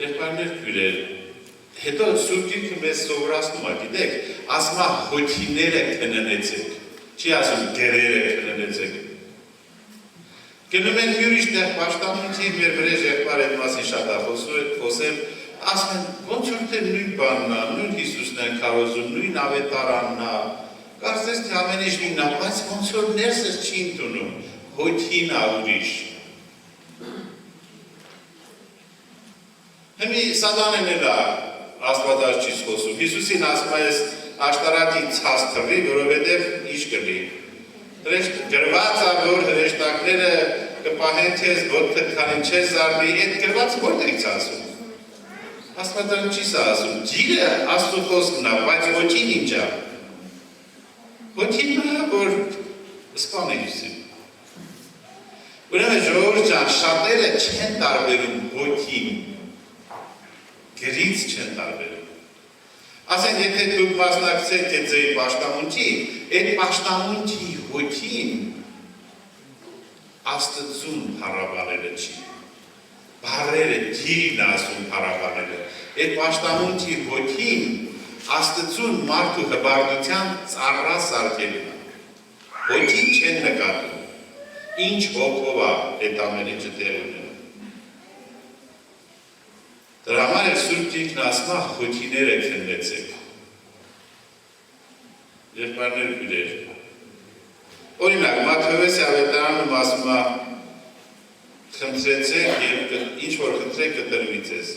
Եղբայրներ քույրեր, հետո Սուրբ Գիրքը մեզ սովորացնում է, գիտեք, ասում է հոգիները քննեցեք, չի ասում գերերը քննեցեք։ Գնում են յուրիշ տեղ պաշտամունքի մեր վրեժ եղբայր այդ մասին շատ խոսել, ասում են, ոնց որ թե նույն բանն է, նույն Հիսուսն են քարոզում, նույն ավետարանն է, կարծես թե ամեն ինչ նույնն է, բայց ոնց որ ներսս չի ընդունում, հոգին է ուրիշ։ Հիմի Սատանեն էլ է Աստվածաշունչից խոսում, Հիսուսին ասում է, ես աշտարակի ցած թռի, որովհետև ինչ կլի։ Գրված է, որ հրեշտակները կպահեն քեզ, ոտքդ քանին չես զարմի, այդ գրված որտեղից ասում։ Աստվածաշունչից է ասում, ջիրը Աստծո խոսքն է, բայց հոգին ինչ է։ Հոգին է, որ սպան է Հիսուսին։ Ուրեմն ժողովուրդ ջան, շատերը չեն տարբերում հոգին, գրից չեն տարբերում։ Ասեն, եթե դուք մասնակցեք այդ ձեր պաշտամունքի, այդ պաշտամունքի հոգին Աստծուն փառաբանելը չի։ Բառերը ջիրն ասում փառաբանելը։ Այդ պաշտամունքի հոգին Աստծուն մարդու հբարտության ծառա սարքելն է։ Հոգին չեն նկատում։ Ինչ հոգով է այդ ամեն ինչը տեղ ունենում։ Դրա համար էլ Սուրբ Գիրքն ասում է հոգիները քննեցեք։ Եղբայրներ քույրեր։ Օրինակ, Մատթեոս ավետարանում ասում է խնդրեցեք եւ ինչ որ խնդրեք կտրվի ձեզ։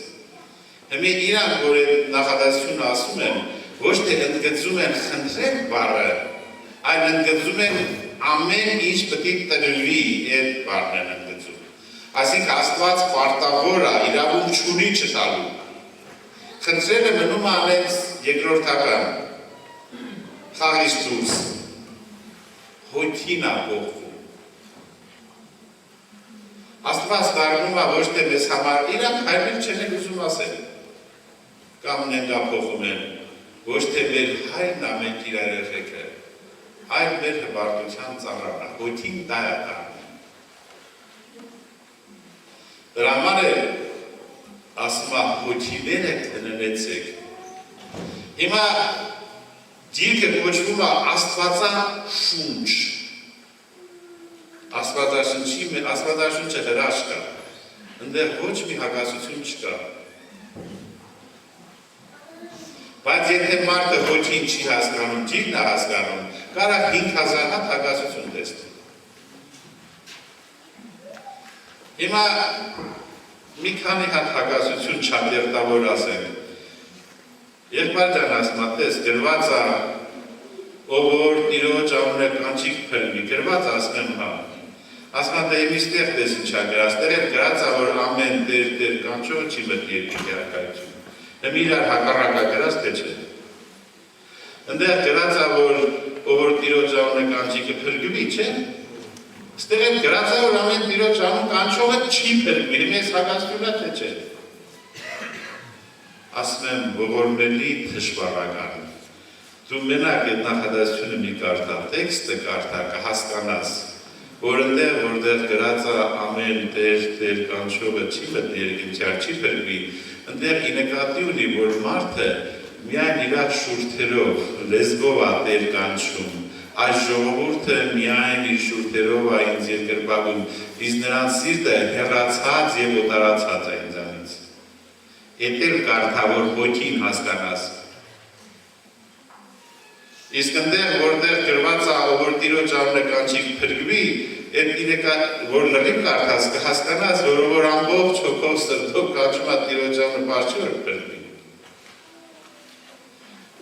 Հիմա իրանք, որ այդ նախադասությունը ասում են, ոչ թե ընդգծում են խնդրեք բառը, այլ ընդգծում են ամեն ինչ պետք է տրվի այդ բառն են ընդգծում։ Այսինքն Աստված պարտավոր է, իրավունք չունի չտալու։ Խնդրելը մնում է ամենից երկրորդական, խաղից դուրս, հոգին է փոխվում։ Աստված դառնում է ոչ թե մեզ համար, իրանք հայրեն չեն ուզում ասել, կամ նենգա փոխում են, ոչ թե մեր հայրն է մենք իր երեխեքը, այլ մեր հբարտության ծառան է, հոգին դա է դառնում։ Դրա համար է ասում է հոգիները քննեցեք։ Հիմա Գիրքը կոչվում է Աստվածաշունչ։ Աստվածաշունչը հրաշք է։ Այնտեղ ոչ մի հակասություն չկա։ Բայց եթե մարդը ոչինչ չի հասկանում, ջիրն է հասկանում, կարող 5000 հատ հակասություն տեսնել։ Հիմա մի քանի հատ հակասություն չափերտավոր ասենք։ Եղբայր ջան ասում է, տես, գրված է, ով որ Տիրոջ անունը կանչիկ փրկվի, գրված ասում եմ հա։ Ասում է, դե միշտեղ տես ինչա գրած, դեր էլ գրած է, որ ամեն դեր կանչող չի մտի երկրի հակայություն։ Դեմ իրար հակառակա գրած թե չէ։ Ընդեղ գրած է, որ ով որ Տիրոջ անունը կանչիկը փրկվի, չէ։ Ստեղ էլ գրած է, որ ամեն Տիրոջ անուն կանչողը չի փրկվի, մեզ հակասություն է թե չէ։ Ասում եմ, ողորմելի թշվառական, դու մենակ այդ նախադասությունը մի կարդա, տեքստը կարդա, կհասկանաս, որ ընդեղ, որտեղ գրած է ամեն դեր կանչողը չի մտնի երկնքյար չի փրկվի, ընդեղ ի նկատի ունի, որ մարդը միայն իր շուրթերով, լեզվով է դեր կանչում, այս ժողովուրդը միայն իր շուրթերով է ինձ երկրպագում, իսկ նրանց սիրտը հեռացած եւ օտարացած է ինձանից։ Էդ էլ կարդա, որ հոգին հասկանաս։ Իսկ ընդեղ, որտեղ գրված է, ով որ Տիրոջ անունը կանչիկ փրկվի, որ լրիվ կարդաս, կհասկանաս, որ ամբողջ հոգով սրտով կանչում է Տիրոջ անունը պարչի, որ փրկվի։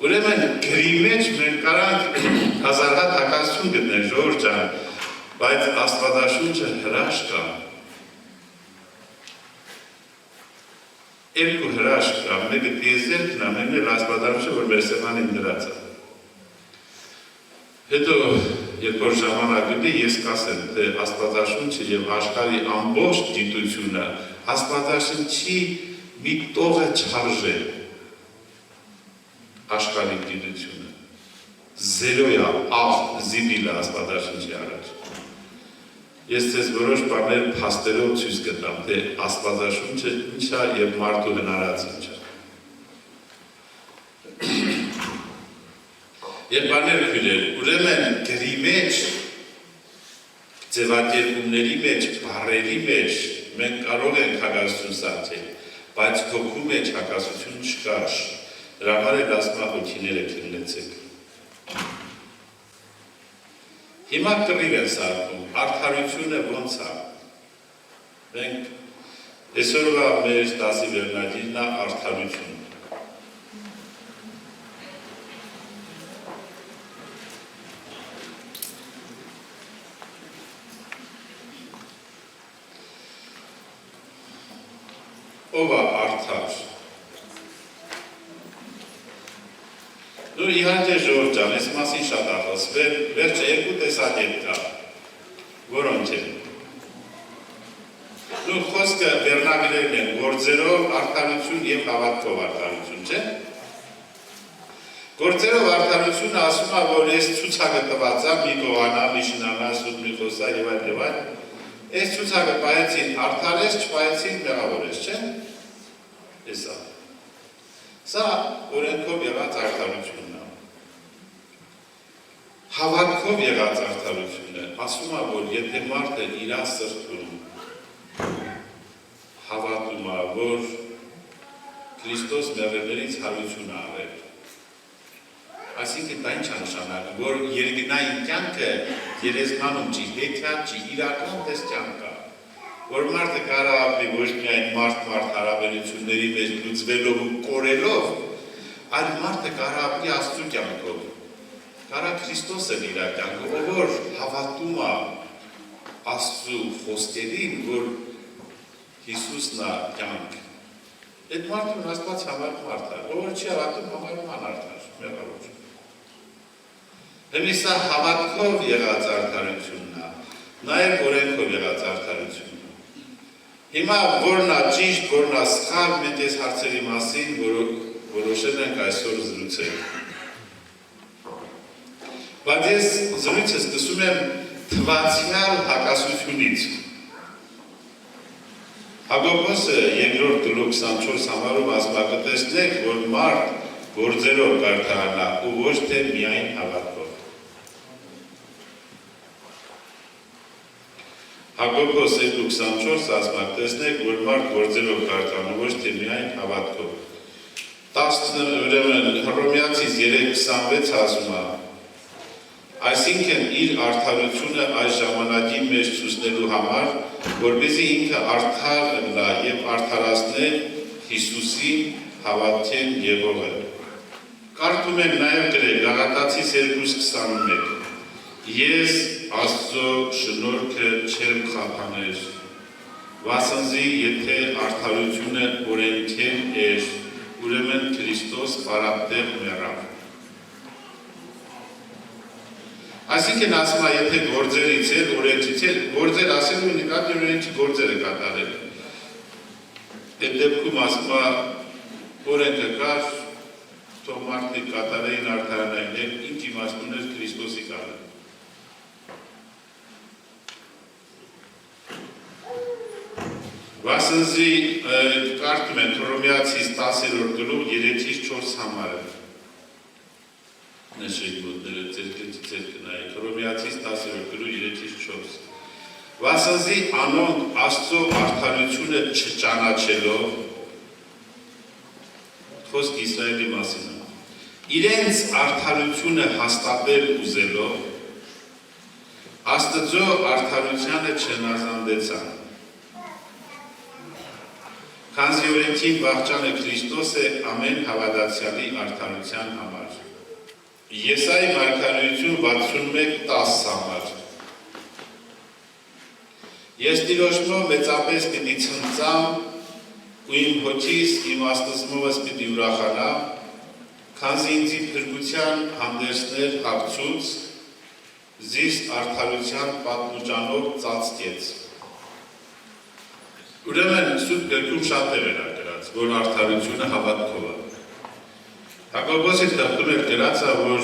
Ուրեմն գրի մեջ մենք կարանք հազար հատ հակասություն գտնել, ժողովուրդ ջան, բայց Աստվածաշունչը հրաշք է։ Երկու հրաշք կա, մեկը տիեզերքն է, մեկն էլ Աստվածաշունչը, որ մեր սեղանին դրած է։ Հետո, երբ որ ժամանակ գտի, ես կասեմ, թե Աստվածաշունչը եւ աշխարհի ամբողջ գիտությունը Աստվածաշունչի մի տողը չարժե աշխարհի գիտությունը։ Զերո է, աղ զիբիլ է Աստվածաշունչի առաջ։ Ես ձեզ որոշ բաներ փաստերով ցույց կտամ, թե Աստվածաշունչը ինչ է եւ մարդու հնարած ինչ է։ Երբ բաներ քույրեր, ուրեմն գրի մեջ, ձևակերպումների մեջ, բառերի մեջ մենք կարող ենք հակասություն սարքել, բայց հոգու մեջ հակասություն չկա։ Դրա համար էլ ասում է հոգիները քննեցեք։ Հիմա կռիվ են սարքում, արդարությունը ոնց է։ Մենք այսօրվա մեր դասի վերնագիրն է արդարություն։ Ով է արդար։ Դու իհարկե ժողով ջան, այս մասին շատ ախոսվել, վերջը երկու տեսակետ կա, որոնց են։ Դու խոսքը վերնագրերն են գործերով արդարություն և հավատքով արդարություն, չէ։ Գործերով արդարությունը ասում է, որ ես ցուցակը տված է, մի կողանա, մի շնանա, սուտ մի խոսա և այլ, այս ցուցակը պայեցին արդար ես, չպայեցին մեղավոր ես, չէ։ Էսա։ Սա օրենքով եղած արդարությունն է։ Հավատքով եղած արդարությունը ասում է, որ եթե մարդը իր սրտում հավատում է, որ Քրիստոս մեղրերից հարություն է արել, այսինքն դա ինչ է նշանակում, որ երկնային կյանքը երեսմանում չի հետյան, չի իրական տես կյանք է, որ մարդը կարա ապրի ոչ միայն մարդ-մարդ հարաբերությունների մեջ լուծվելով ու կորելով, այլ մարդը կարա ապրի Աստծու կյանքով, կարա Քրիստոսը իր կյանքով, որ հավատում է Աստծու խոսքերին, որ Հիսուսն է կյանք։ Այդ մարդուն Աստված համարում արդար, որ չի հավատում համարում անարդար, մեղավոր։ Հենց սա հավատքով եղած արդարությունն է, նաև օրենքով եղած արդարությունն է։ Հիմա որն է ճիշտ, որն է սխալ, մենք այս հարցերի մասին որոշել ենք այսօր զրուցել։ Բայց ես զրույցը սկսում եմ թվացյալ հակասությունից։ Հակոբոսը երկրորդ գլուխ 24 համարում ասում է, որ մարդ գործերով կարդարանա ու ոչ թե միայն հավատքով։ Հակոբոս 2:24 ասում է, որ մարդ գործերով կարդանում, ոչ թե միայն հավատքով։ Ուրեմն Հռոմեացիս 3:26 ասում է, այսինքն իր արդարությունը այս ժամանակի մեջ ցույցնելու համար, որպեսզի ինքը արդար լա եւ արդարացնե Հիսուսին հավատքեն Եղողը։ Կարդում ենք նաև գրել Գաղատացիս 2:21. Ես Աստծո շնորհքը չեմ խափաներ, վասնզի եթե արդարությունը օրենքեն էր, ուրեմն Քրիստոս պարապտեղ մեռավ։ Այսինքն ասում է, եթե գործերից էր, օրենքից էր, գործեր ասելու նկատի օրենքի գործերը կատարել։ Այդ դեպքում ասում է, օրենքը կար, թող մարդիկ կատարեին արդարանային, ինչ իմաստուն էր Քրիստոսի կանը։ Վասնզի կարդում են Հռոմեացիս 10-րդ գլուխ 3-4 համարը։ Նշեք մոտները ձեր կնայեք, Հռոմեացիս 10-րդ գլուխ 3-4։ Վասնզի անոնք Աստծո արդարությունը չճանաչելով, խոսք Իսրայելի մասին է, իրենց արդարությունը հաստատել ուզելով, Աստծո արդարությանը չհնազանդեցան։ Քանզի օրենքի վախճանը Քրիստոս է ամեն հավատացյալի արդարության համար։ Եսայի մարգարեություն 61:10 համար։ Ես Տիրոջմով մեծապես պիտի ցնծամ ու իմ հոգիս իմ աստծմովս պիտի ուրախանամ, քանզի ինձի փրկության հանդերձներ հագցուց, զիստ արդարության պատմուճանով ծածկեց։ Ուրեմն Սուրբ Գրքում շատ տեղ է գրած, որ արդարությունը հավատքով է։ Հակոբոսի թղթում էր գրած է, որ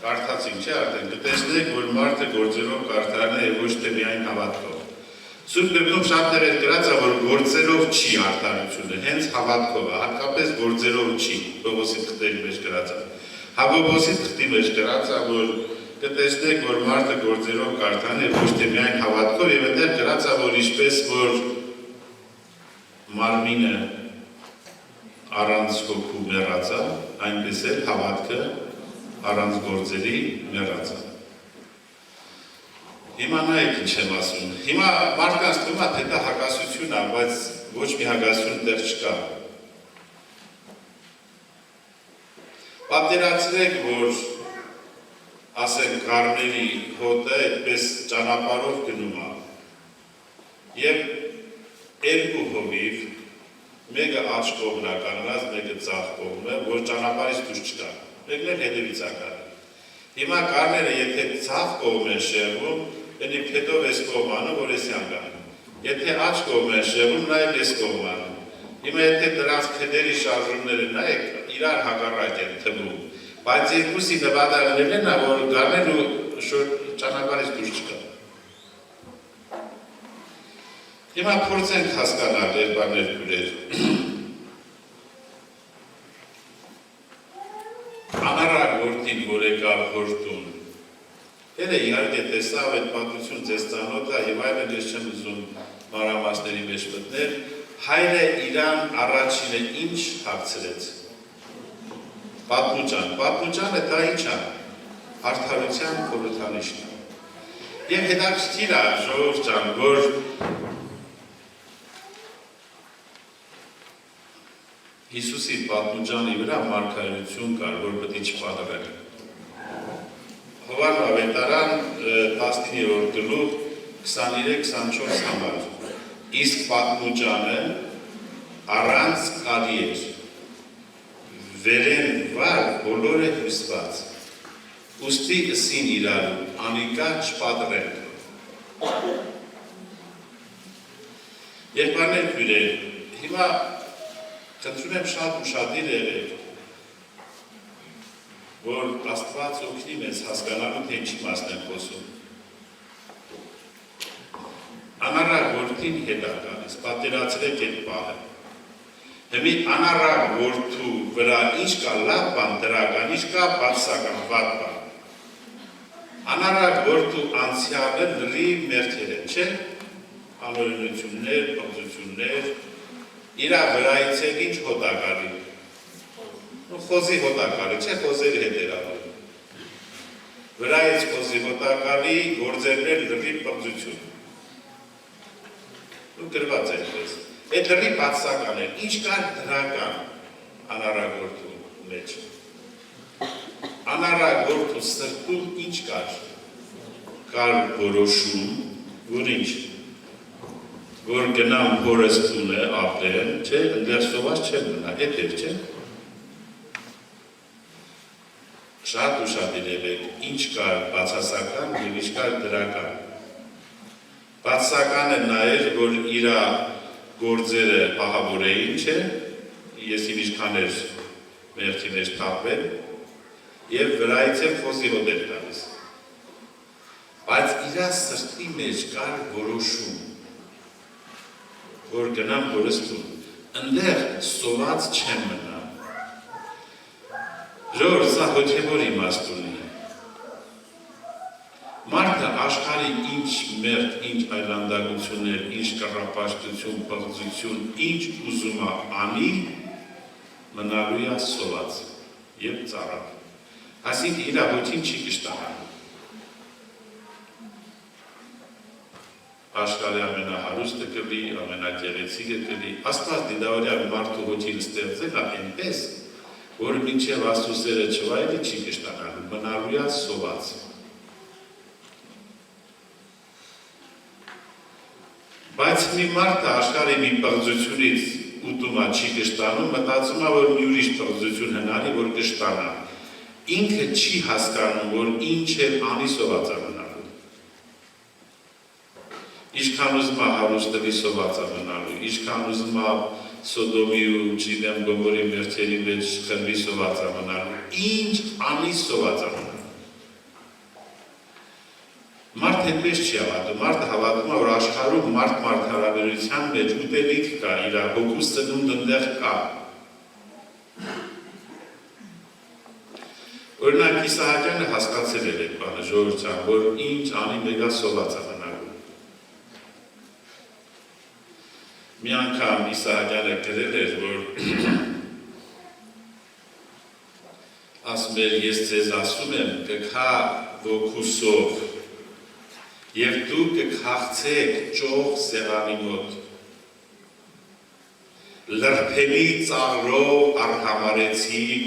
կարդացինք, չէ՞ արդեն, կտեսնեք, որ մարդը գործերով կարդալն է եւ ոչ թե միայն հավատքով։ Սուրբ Գրքում շատ տեղեր գրած է, որ գործերով չի արդարությունը, հենց հավատքով է, հատկապես գործերով չի, Պողոսի թղթերի մեջ գրած է։ Հակոբոսի թղթի մեջ գրած է, որ կտեսնեք, որ մարդը գործերով կարդալն է ոչ թե միայն հավատքով եւ այնտեղ գրած է, որ ինչպես որ մարմինը առանց հոգու մեռած է, այնպես էլ հավատքը առանց գործերի մեռած է։ Հիմա նայեք ինչ եմ ասում։ Հիմա մարդկանց թվում է, թե դա հակասություն է, բայց ոչ մի հակասություն դեռ չկա։ Պատկերացրեք, որ ասենք Կարմելի հոտը այդպես ճանապարհով գնում է։ Եվ երկու հովիվ, մեկը աջ կողմն է կանգնած, մեկը ձախ կողմը, որ ճանապարհից դուրս չկա։ Մեկն էլ հետևից է կանգնած։ Հիմա Կարմելը եթե ձախ կողմ է շեղվում, Ելի հետով ես կողմ անում, որ ես յան գանում։ Եթե աջ կողմ են շեղում, նա էլ ես կողմ անում։ Հիմա եթե դրանց քեդերի շարժումները նայեք, իրար հակառակ են թվում։ Բայց երկուսի նվադագներն են, որ գարնելու ճանապարհից դուրս չկա։ Հիմա փորձենք հասկանալ երբաներ քուրեր։ Անարակ որդին, որ եկավ հորտուն, Հերը իհարկե տեսավ այդ պատմություն ձեզ ծանոթ է եւ այլն ես չեմ ուզում մանրամասների մեջ մտնել, հայրը իրան առաջինը ինչ հարցրեց։ Պատմուճանը դա ինչ է։ Արդարության խորհրդանիշն է։ Եվ հետաքրքիր է, ժողովուրդ ջան, որ Հիսուսի պատմուճանի վրա մարգարեություն կար, որ պետք է չպատռել։ Հովաննես Ավետարան 19-րդ գլուխ 23-24 համար։ Իսկ պատմուճանը առանց կարի էր։ Վերեն վար բոլորը հյուսված։ Ուստի ըսին իրարու, անիկա չպատռենք։ Երբաներ քույրեր, հիմա խնդրում եմ շատ ուշադիր եղեք, որ Աստված օգնի մեզ հասկանալու, թե ինչի մասն եմ խոսում։ Անարակ որդին հետ է գալիս, պատկերացրեք այդ պահը։ Հիմի անարակ որդու վրա ինչ կա լավ բան դրական, ինչ կա բացասական վատ բան։ Անարակ որդու անցյալը լրիվ մերթեր են, չէ՞։ Անօրենություններ, պղծություններ, իրա վրայից էլ ինչ հոտ է գալի։ Խոզի հոտակալի, չէ, խոզերի հետ էր անում։ Վրայից խոզի հոտակալի գործերներ լրի պղծություն։ Ու գրված այնպես։ Այդ լրի բացասական էր, ինչ կար դրական անարագորդու մեջ։ Անարագորդու սրտում ինչ կար։ Կար որոշում, որ ինչ։ Որ գնամ հորս տունը ապրեմ, չէ, ընդեղ սոված չեմ մնա, հետ էր, չէ։ Շատ ուշադիր եղեք, ինչ կար բացասական և ինչ կար դրական։ Բացասականը նա էր, որ իրա գործերը պահավոր էին, չէ, ես իմ ինչքան էր մերթի մեջ թափվել, և վրայից եմ խոզի հոտ էր տալիս։ Բայց իրա սրտի մեջ կար որոշում, որ գնամ հորս տուն, ընդեղ սոված չեմ մնա։ Ժողովուրդ, սա հոգևոր իմաստ ունի։ Մարդը աշխարհի ինչ մերթ, ինչ այլանդակություններ, ինչ կռապաշտություն, պղծություն, ինչ ուզում է անի, մնալու է սոված եւ ծառավ։ Այսինքն իր հոգին չի կշտանալու։ Աշխարհի ամենահարուստը կլի, ամենագեղեցիկը կլի։ Աստված դիդավորյալ մարդու հոգին ստեղծել է այնպես, որ մինչև Աստծուսերը չվայելի չի կշտանալու, մնալու է սոված։ Բայց մի մարդը աշխարհի մի պղծությունից ուտում է չի կշտանում, մտածում է, որ մի ուրիշ պղծություն հնարի, որ կշտանա։ Ինքը չի հասկանում, որ ինչ է անի սոված է մնալու։ Ինչքան ուզում է հարուստների սոված է մնալու, ինչքան ուզում է Սոդոմի ու չգիտեմ Գոմորի մերթերի մեջ խմբի սոված է մնալու, ինչ անի սոված է մնալու։ Մարդ հետպես չի հավատում, մարդը հավատում է, որ աշխարհում մարդ հարաբերության մեջ ուտելիք կա, իր հոգու սնունդ ընդեղ կա։ Օրինակ Իսահակյանը հասկացել էր այդ բանը ժողովրդյան, որ ինչ անի մեգա սոված է մնալու։ Մի անգամ Իսահակյանը գրել էր, որ ասում էր, ես ձեզ ասում եմ, կքա ոգուսով և դու կքաղցեք ճող սեղանի մոտ, լրբելի ծաղրով արհամարեցիք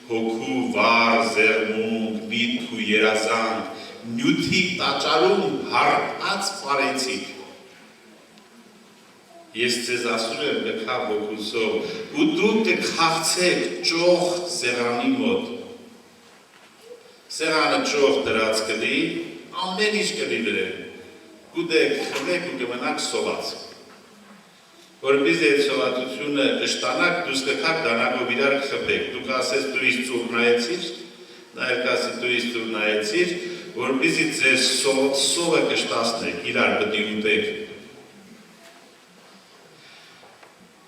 հոգու վար, զերմունք, միտք ու երազանք, նյութի տաճարում հարբած պարեցիք։ Ես ձեզ ասում եմ կքա ոգուսով, ու դու կքաղցեք ճող սեղանի մոտ։ Սեղանը ճող դրած կլի, ամեն ինչ կլի դրել, կուտեք, խմեք ու կմնաք սոված։ Որպեսզի այդ սովածությունը կշտանաք, դուք կքաք դանակով իրար կխփեք, դուք ասես դու իս ծուռ նայեցիր, նա կասի դու իս ծուռ նայեցիր, որպեսզի ձեր սովը կշտացնեք, իրար պտի ուտեք։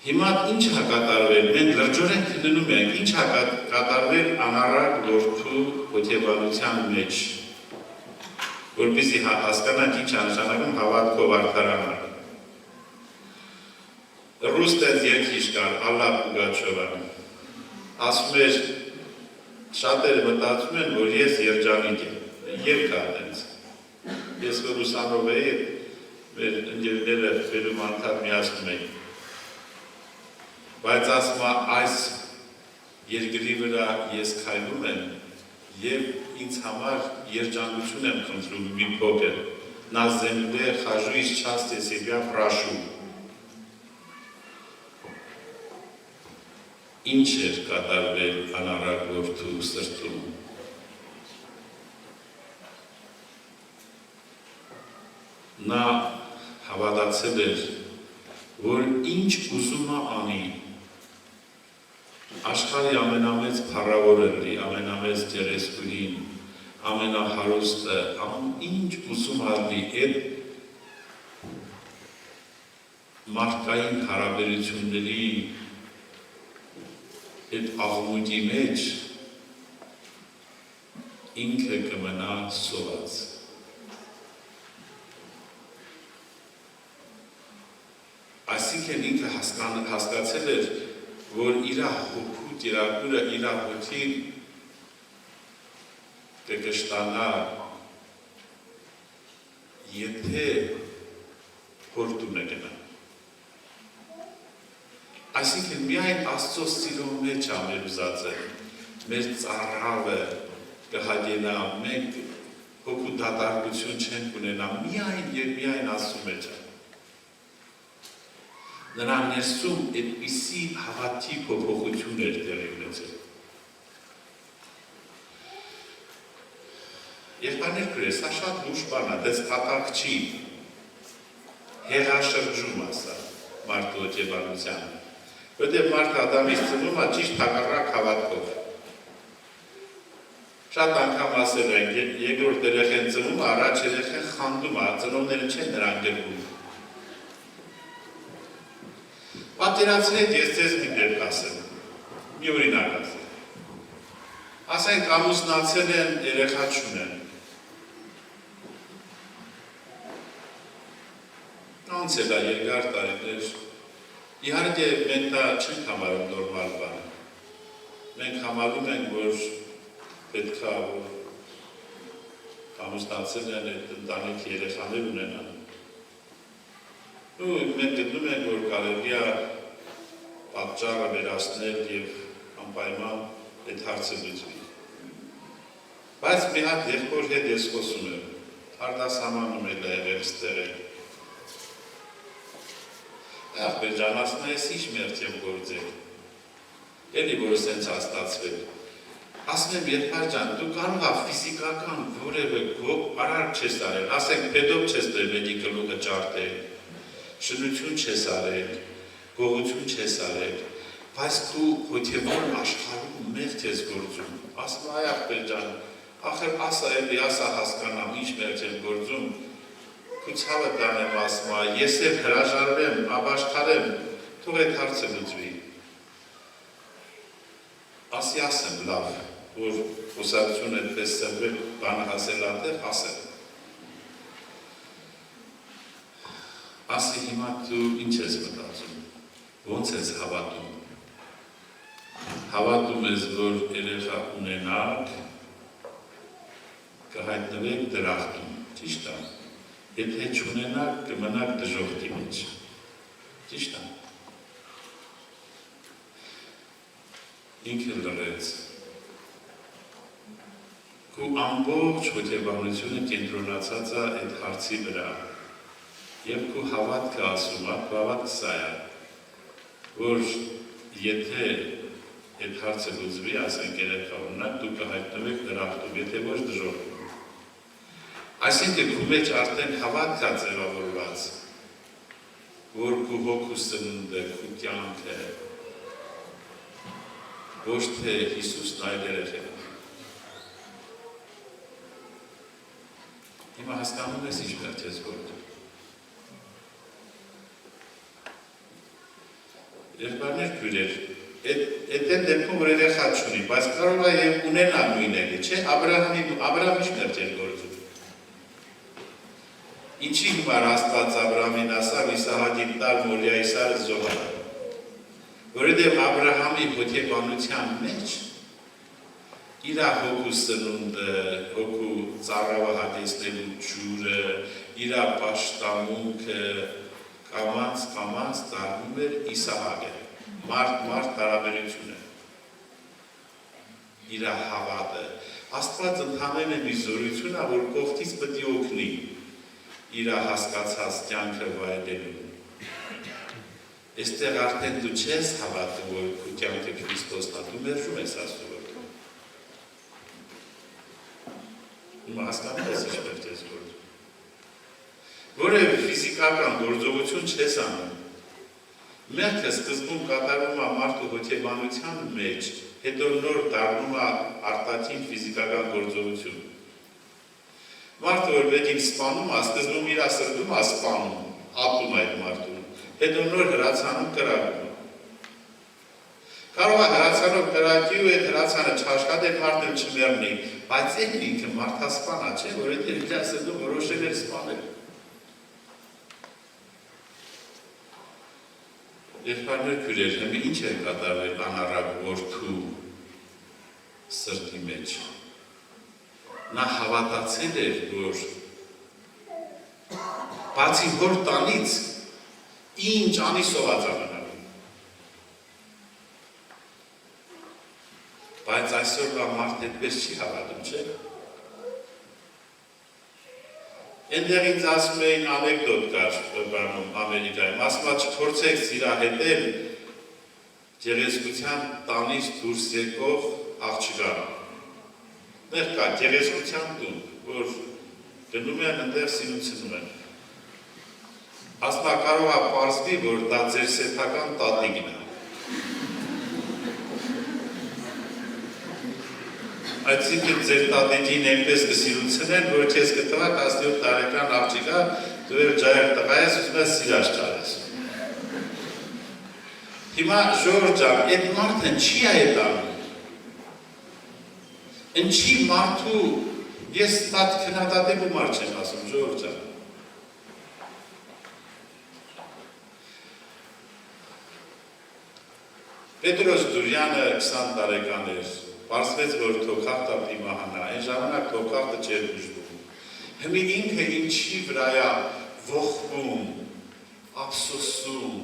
Հիմա ինչ է կատարվել, մենք լրջորեն քննում ենք, ինչ է կատարվել անառակ որդու հոգեբանության մեջ, որպեսզի հասկանանք ինչ է նշանակում հավատքով արդարանալ։ Ռուստենց երկիշ կար, Ալլա Պուգաչովան, ասում էր, շատերը մտածում են, որ ես երջանիկ եմ, երկ ատենց։ Ես որ ուսանով էի, մեր ընկերները վերում անդամ միացնում էին։ Բայց ասում է, այս երկրի վրա ես քայլում եմ և ինձ համար երջանկություն եմ խնդրում մի փոքր, на земле хожусь часто себя прошу։ Ինչ էր կատարվել անառակ որդու սրտում։ Նա հավատացել էր, որ ինչ ուզում է անի, աշխարհի ամենամեծ փառավորը լի, ամենամեծ ջերեսկուհին, ամենահարուստը, ինչ ուզում ալի, այդ մարդկային հարաբերությունների այդ աղմուկի մեջ ինքը կմնա սոված։ Այսինքն ինքը հասկացել էր, որ իրա հոգու տիրակուրը իրա հոգին կկշտանա, եթե հորդուն է գնա։ Այսինքն միայն Աստծո սիրո մեջ է մեր ուզածը, մեր ծառավը կհագենա, մենք հոգու դատարկություն չենք ունենա, միայն և միայն Աստծո մեջ է։ Նրա ներսում այդպիսի հավատքի փոփոխություն էր տեղի ունեցել։ Եղբայրներ քույրեր, սա շատ լուրջ բան է, դες կատակ չի, հեղաշրջում ասա մարդու հոգեբանությանը, որտեղ մարդը Ադամից ծնվում է ճիշտ հակառակ հավատքով։ Շատ անգամ ասել են, երկրորդ երեխան ծնվում է, առաջ երեխան խանդում է, ծնողները չեն նրան գրվում։ Պատերացրեք, ես ձեզ մի դեպք ասեմ, մի օրինակ ասեմ։ Ասենք ամուսնացել են, երեխա չունեն։ Ոնց է դա երկար տարիներ։ Իհարկե մենք դա չենք համարում նորմալ բան։ Մենք համարում ենք, որ պետք է ամուսնացել են, այդ ընտանիքի երեխաներ ունենան։ Ու մենք գտնում ենք, որ կարելի է պատճառը վերացնել և անպայման այդ հարցը լուծվի։ Բայց մի հատ եղբոր հետ ես խոսում եմ, արտասահմանում եք եղել ստեղել։ Ախպեր ջան, ասում ես ինչ մերդ եմ գործել, էլի որ սենց հաստացվել։ Ասում եմ եղբայր ջան, դու կարող է ֆիզիկական որևէ արարք չես արել, ասենք պետով չես դրվելի գլուխը ճարտել, շնություն չես արել, գողություն չես արել, բայց դու հոգևոր աշխարհում մեղք ես գործում։ Ասում այ ախպեր ջան, ախր ասա էլի, ասա հասկանամ, ինչ մերջ եմ գործում, կուցավը տանեմ ասմա, ես էլ հրաժարվեմ, աբաշխարեմ, թող այդ հարցը լուծվի։ Ասի ասեմ լավ, որ խոսակցություն այդպես սրվել, բանը հասել ատեղ, ասեմ։ Ասի հիմա դու ինչ ես մտածում, ոնց ես հավատում։ Հավատում ես, որ երեխա ունենաք, կհայտնվեք դրախտում, ճիշտ է։ Եթե չունենաք, կմնաք դժոխքի մեջ, ճիշտ է։ Ինքը լրեց։ Քու ամբողջ հոգեբանությունը կենտրոնացած է այդ հարցի վրա։ Եվ քու հավատքը ասում է, քու հավատքը սա է, որ եթե այդ հարցը լուծվի, ասենք երեխա ունենաք, դու կհայտնվեք դրախտում, եթե ոչ դժոխքում։ Այսինքն քու մեջ արդեն հավատք է ձևավորված, որ քու հոգու սնունդը, քու կյանքը, ոչ թե Հիսուսն այլ երեխան։ Հիմա հասկանում ես ինչպես ես գործում։ Երբարներ քույրեր, այդ դեպքում որ երեխա չունի, բայց կարող է եւ ունենա նույն էլի, չէ՞, Աբրահամի մերջ էր գործում։ Ինչի հիմար Աստված Աբրահամին ասավ Իսահակին տալ Մորիայի սարը զոհալ։ Որովհետև Աբրահամի հոգեբանության մեջ իր հոգու սնունդը, հոգու ծառավը հագեցնելու ջուրը, իր պաշտամունքը կամաց դառնում էր Իսահակը, մարդ հարաբերությունը, իր հավատը։ Աստված ընդհանրեն է մի զորություն է, որ կողքից պետք է օգնի իր հասկացած կյանքը վայելելու։ Այստեղ արդեն դու չես հավատում, որ քո կյանքը Քրիստոսն է, դու մերժում ես Աստծո որդու։ Հիմա հասկանում ես ինչպես ես գործում։ Որևէ ֆիզիկական գործողություն չես անում։ Մեղքը սկզբում կատարվում է մարդու հոգեբանության մեջ, հետո նոր դառնում է արտաքին ֆիզիկական գործողություն։ Մարդը որ վեճին սպանում է, սկզբում իր սրտում է սպանում, ատում այդ մարդուն, հետո նոր հրացանում կրակում։ Կարող է հրացանով կրակի ու այդ հրացանը չաշխատել մարդը չմեռնի, բայց այդ ինքը մարդասպան է, չէ, որ այդ իր սրտում որոշել էր սպանել։ Երբարներ քույրեր, հիմա ինչ է կատարվել անառակ որդու սրտի մեջ։ Նա հավատացել էր, որ բացի հոր տանից ինչ անի սոված ամենալու։ Բայց այսօր մարդ այդպես չի հավատում, չէ։ Այնտեղ ինձ ասում էին անեկդոտ կար Ամերիկայում, ասում է չփորձեք սիրահետել գեղեցկության տանից դուրս եկող աղջկա։ Դեռ կա գեղեցկության տուն, որ գնում են այնտեղ սիրուցնում են։ Ասում է կարող է պարզվի, որ դա ձեր սեփական տատիկն է։ Այսինքն ձեր տատիկին այնպես կսիրուցնեն, որ քեզ կտվա 17 տարեկան աղջիկա, դու էլ ջայր տղա ես, ուզում ես սիրաշ ճարես։ Հիմա Ժորժ ջան, այդ մարդը չի այդ անում։ Ինչի մարդու, ես տատ քննադատելու մարդ չեմ ասում, Ժորժ ջան։ Պետրոս Դուրյանը 20 տարեկան էր, պարզվեց, որ թոքախտը պիմահանա, այն ժամանակ թոքախտը չէր բուժվում։ Հիմի ինքը ինչի վրա է ողբում, ափսոսում,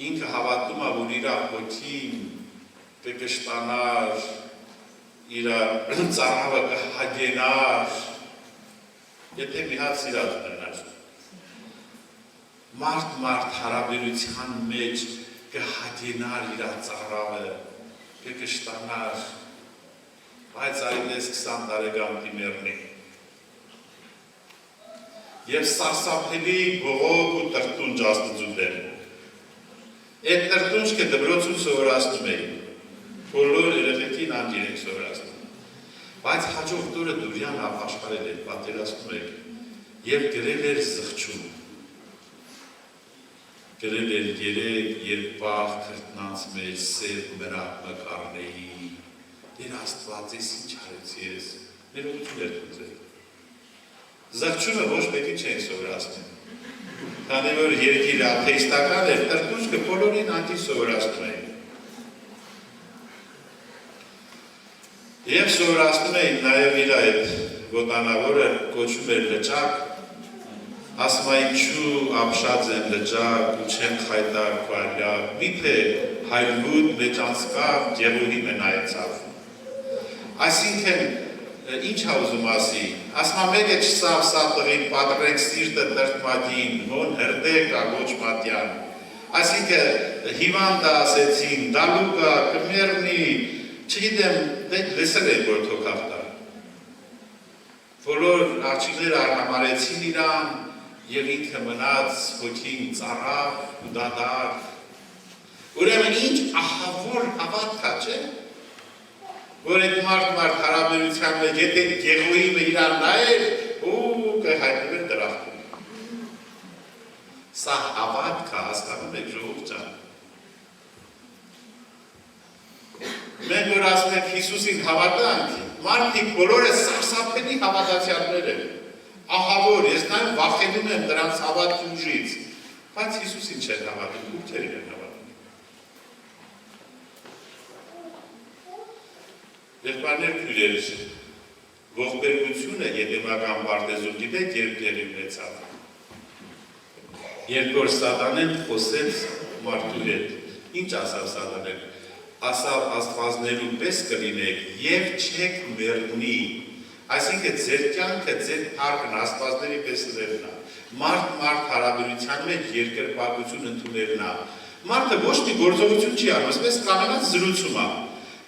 ինքը հավատում է, որ իր հոգին կկշտանար, իր ծառավը կհագենար, եթե մի հատ սիրած ունենար։ Մարդ հարաբերության մեջ կհագենար իր ծառավը, կկշտանար, բայց այդպես 20 տարեկան դիմերնի։ Եվ սարսափելի բողոք ու տրտունջ աստծուտեր։ Այդ տրտունջքը դպրոցում սովորացնում էին, բոլոր երեխեքին անգիր ենք սովորացնում։ Բայց հաջորդ օրը Դուրյան ապաշխարել էր, պատերազմում էր եւ գրել էր զղջում։ Գրել էր երեք երկբախ քրտնանց մեջ սև մրակ մկառների։ Դեր Աստված ես ինչ արեցի ես, ներողություն էր խնդրել։ Զղջումը ոչ մեկին չեն սովորացնում։ Քանի որ երկիրը աթեիստական էր, տրտուշկը բոլորին անտիսովորացնում էին։ Եվ սովորացնում էին նաև իր այդ ոտանավորը կոչում էր լճակ, ասում այն չու ապշած են լճակ ու չեն խայտար քվալյա, միթե հայլգուտ մեջ անցկավ գեղուհի մենայեցավ։ Այսինքն ինչ ա ուզում ասի, ասում մեկը չսավ սատղին, պատրենք սիրտը տրտմադին, հոն հրդեկա ոչ մատյան, այսինքն հիվանդա ասեցին, դալուկա, կմերնի, չգիտեմ, լսել են, որ թոքավ տար։ Բոլոր աղջիկները արհամարեցին իրան և ինքը մնաց հոգին ծառավ ու դադար։ Ուրեմն ինչ ահավոր հավատքա չէ, որ այդ մարդ հարաբերության մեջ եթե գեղուհիմը իրան նայեր ու կհայտնվեր դրախտում։ Սա հավատքա հասկանում եք ժողովուրդ ջան։ Մենք որ ասում ենք Հիսուսին հավատանք, մարդիկ բոլորը սարսափելի հավատացյալներ են, ահավոր, ես նաև վախենում եմ դրանց հավատքի ուժից, բայց Հիսուսին չեն հավատում, ուրթերին են հավատում։ Եղբայրներ քույրեր, ողբերգությունը Եդեմական պարտեզում գիտեք երբ տեղի ունեցավ։ Երբ որ Սատանեն խոսեց մարդու հետ, ինչ ասավ Սատանեն։ Ասավ աստվածներու պես կլինեք և չեք մեռնի, այսինքն ձեր կյանքը ձեր փառքն աստվածների պես լերն է, մարդ հարաբերության մեջ երկրպագություն ընդունելն է, մարդը ոչ մի գործողություն չի անում, ասպես կանոնած զրուցում է,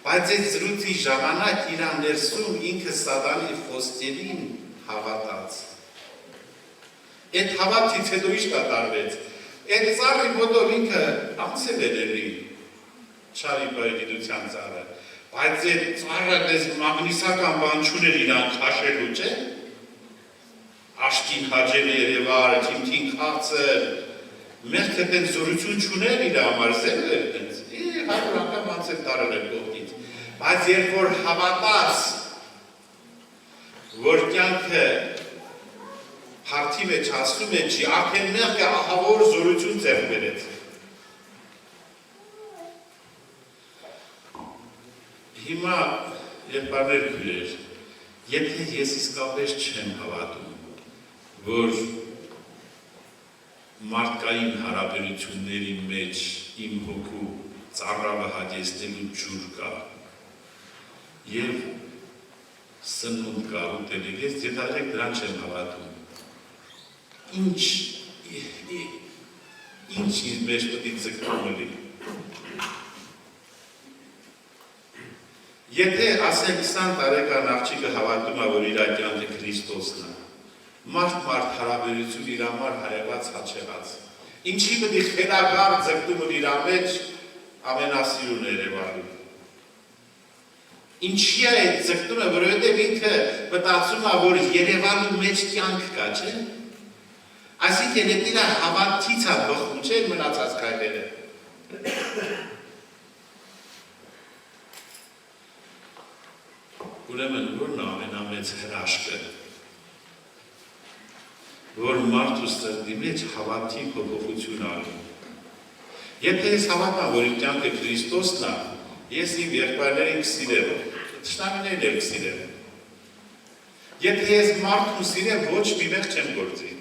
բայց այդ զրույցի ժամանակ իր ներսում ինքը Սատանի խոսքերին հավատաց, այդ հավատքից հետո ինչ կատարվեց, այդ ծառի մոտով ինքը անցել էր էլի չարի բարեգիտության ծառը, բայց այդ ծառը դες մագնիսական բան չուներ իրան քաշելու, չէ՞։ Աշկին հաջել երևար, թիմթին խաղցել, մեղքը տենց զորություն չուներ իր համար, զել էր տենց, 100 անգամ անցել տարել էր կողքից, բայց երբ որ հավատաց, որ կյանքը հարթի մեջ հասնում է, չի արդեն մեղքը ահավոր զորություն ձեռք բերեց։ Հիմա եղբայրներ քույրեր, եթե ես իսկապես չեմ հավատում, որ մարդկային հարաբերությունների մեջ իմ հոգու ծառավը հագեցնելու ջուր կա և սնունդ կա ուտելիք, ես դետալեք դրան չեմ հավատում։ Ինչ ինձ մեջ պետք է ձգտում էլի։ Եթե ասենք 20 տարեկան աղջիկը հավատում է, որ իր կյանքը Քրիստոսն է, մարդ հարաբերություն իր համար հայված հաչեղած, ինչի պետք է խելագար ձգտումը իր մեջ ամենասիրուն երևալու։ Ինչի է այդ ձգտումը, որովհետև ինքը մտածում է, որ Երևանում մեջ կյանք կա, չէ՞։ Այսինքն այդ իր հավատքից է բխում, չէ՞, մնացած քայլերը։ Ուրեմն որն է ամենամեծ հրաշքը, որ մարդու սրտի մեջ հավատքի փոփոխություն անում։ Եթե ես հավատամ, որ իմ կյանքը Քրիստոսն է, ես իմ եղբայրներին կսիրեմ, թշնամիներին էլ կսիրեմ։ Եթե ես մարդուն սիրեմ, ոչ մի մեղ չեմ գործի։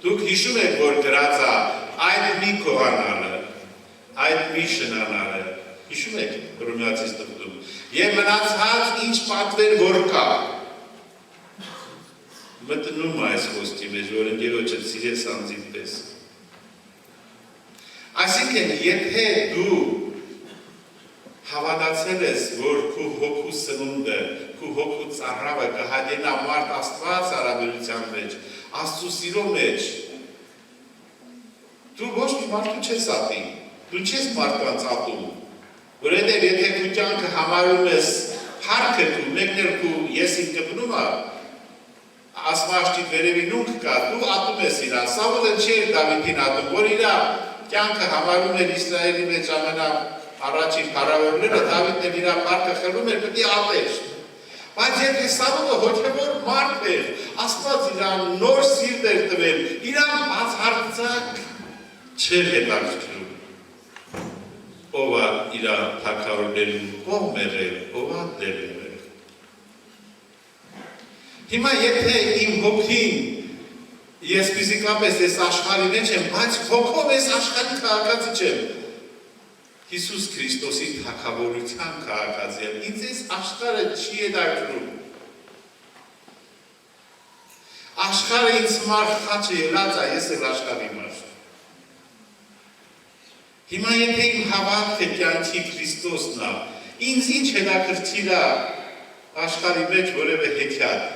Դուք հիշում եք, որ գրած է այդ մի քողանալը, այդ մի շնանալը, հիշում եք Հռոմեացիս տպտում, և մնացած ինչ պատվեր որ կա։ Մտնում այս խոսքի մեջ, որ ընկերոջը սիրես անձիդ պես։ Այսինքն, եթե դու հավատացել ես, որ քո հոգու սնունդը, քո հոգու ծառավը կհագենա մարդ Աստված հարաբերության մեջ, Աստծու սիրո մեջ, դու ոչ մի մարդու չես ատի, դու չես մարդկանց ատում, որովհետև եթե քո կյանքը համարում ես հարքը դու մեկներ դու եսին կպնում ասմաշտի վերևի նունք կա, դու ատում ես իրան, Սամուելը չէր Դավիթին ատում, որ իրա կյանքը համարում էր Իսրայելի մեջ առաջին փառավորները, Դավիթն էլ իրա փառքը խլում էր, պետք է ատեր։ Բայց եթե Սամուելը հոգևոր մարդ էր, Աստված իրան նոր սիրտ էր տվել, իրան բացարձակ չէր հետաքրքրում։ Ով է իր թագավորներու կողմ եղել, ով է դեմ եղել։ Հիմա եթե իմ հոգին ես ֆիզիկապես ես աշխարհի մեջ եմ, բայց հոգով ես աշխարհի քաղաքացի չեմ։ Հիսուս Քրիստոսի թագավորության քաղաքացի եմ։ Ինձ այս աշխարհը չի հետաքրքրում։ Աշխարհը ինձ մարդ խաչը ելած է, ես էլ աշխարհի մարդ։ Հիմա եթե իմ հավատքը կյանքի Քրիստոսն է, ինձ ինչ հետաքրքիր է աշխարհի մեջ որևէ հեքիաթ։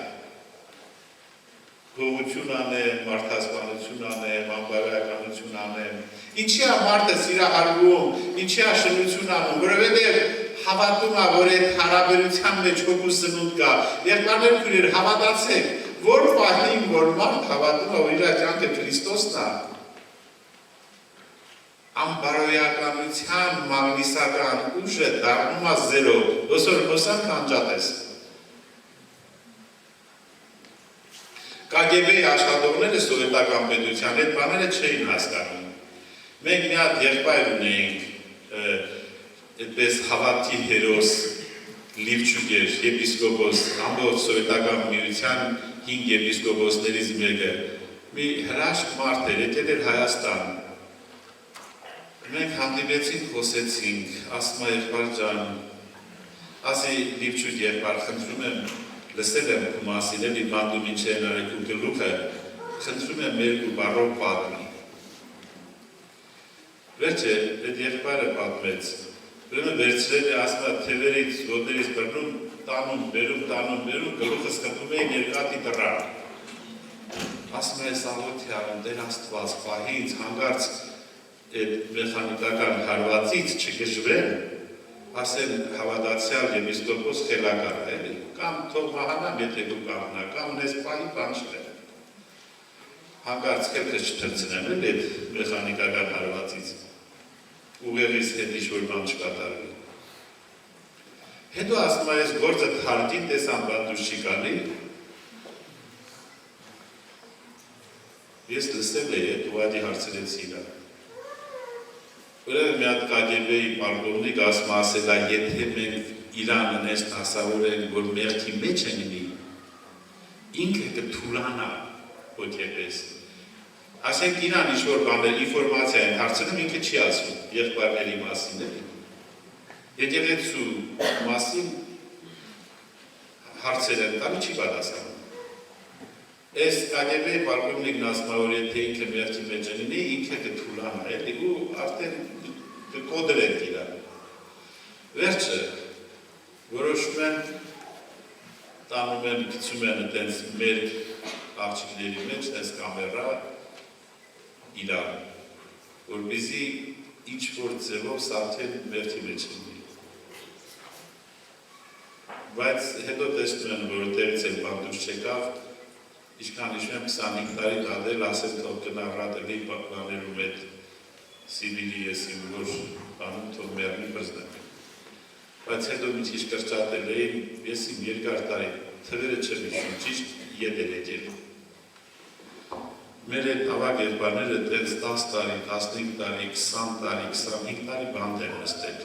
Գողություն անեմ, մարդասպանություն անեմ, անբարոյականություն անեմ։ Ինչի է մարդը սիրահարվում, ինչի է շնություն անում, որովհետև հավատում է, որ այդ հարաբերության մեջ հոգու սնունդ կա։ Եղբայրներ քույրեր, հավատացեք, որ պահին, որ մարդ հավատում է, որ իր կյանքը Քրիստոսն է, անբարոյականության մագնիսական ուժը դառնում է զերո, ոսոր հոսանք անջատես։ KGB-ի աշխատողները սովետական պետության այդ բաները չէին հասկանում։ Մենք մի հատ եղբայր ունեինք, այդպես հավատի հերոս, Լիվչուկ էր, եպիսկոպոս, ամբողջ սովետական միության 5 եպիսկոպոսներից մեկը, մի հրաշք մարդ էր, եկել էր Հայաստան։ Մենք հանդիպեցինք, խոսեցինք, ասում է եղբայր ջան, ասի Լիվչուկ եղբայր, խնդրում եմ լսել եմ քո մասին, էլի բանդում ինչ են արել քո գլուխը, խնդրում եմ մեր ու բառով պատմի։ Վերջը այդ եղբայրը պատմեց, ուրեմն վերցրել է ասում է թևերից, ոտներից բռնում, տանում, բերում, գլուխս խփում էին երկաթի դռան։ Ասում է Սաղոթի արում, Տեր Աստված, պահի ինձ հանգարց այդ մեխանիկական հարվածից չգժվեմ, ասեն հավատացյալ եպիսկոպոս խելագար է, կամ թող մահանամ, եթե դու կանգնա, կամ ունես պահի բան չլեմ։ Հանկարծ քելքս չթրցնեմ էլ այդ մեխանիկական հարվածից, ուղեղիս հետ ինչ-որ բան չկատարվի։ Հետո ասում է, ես գործը թարգին տեսան բան դուր չի կանի, ես լսել էի, ուղղակի հարցրեցի իրան։ Ուրեմն մի հատ KGB-ի պարտողնիկ ասել է, եթե մենք Իրանը ներս հասարակենք, որ մեղքի մեջ են լինի, ինքը կթուլանա հոգեպես։ Ասենք Իրան ինչ-որ բաներ ինֆորմացիա են հարցնում, ինքը չի ասում եղբայրների մասին էլի։ Եկեղեցու մասին հարցեր են տալի, չի պատասխանում։ Այս KGB-ի պարտողնիկն ասում է, որ եթե ինքը մեղքի մեջ լինի, ինքը կթուլանա, էլի ու արդեն կկոդրենք իրան։ Վերջը որոշում են, տանում են, գցում են այդպես մեր աղջիկների մեջ, այդպես կամերա իրան, որպեսզի ինչ-որ ձևով սարքեն մեղքի մեջ լինի։ Բայց հետո տեսնում են, որ տեղից էլ բան դուրս չեկավ, ինչքան հիշում եմ 25 տարի դադել, ասել թող գնահատելի բաներում այդ Սիբիրի եսին, որ բանում թող մերնի բզնեմ։ Բայց հետո մի քիչ կրճատել էին, ես իմ երկար տարի թվերը չեմ հիշում, ճիշտ ետել եկել։ Մեր այդ ավագ եղբայրները տենց 10 տարի, 15 տարի, 20 տարի, 25 տարի բանտ են նստել։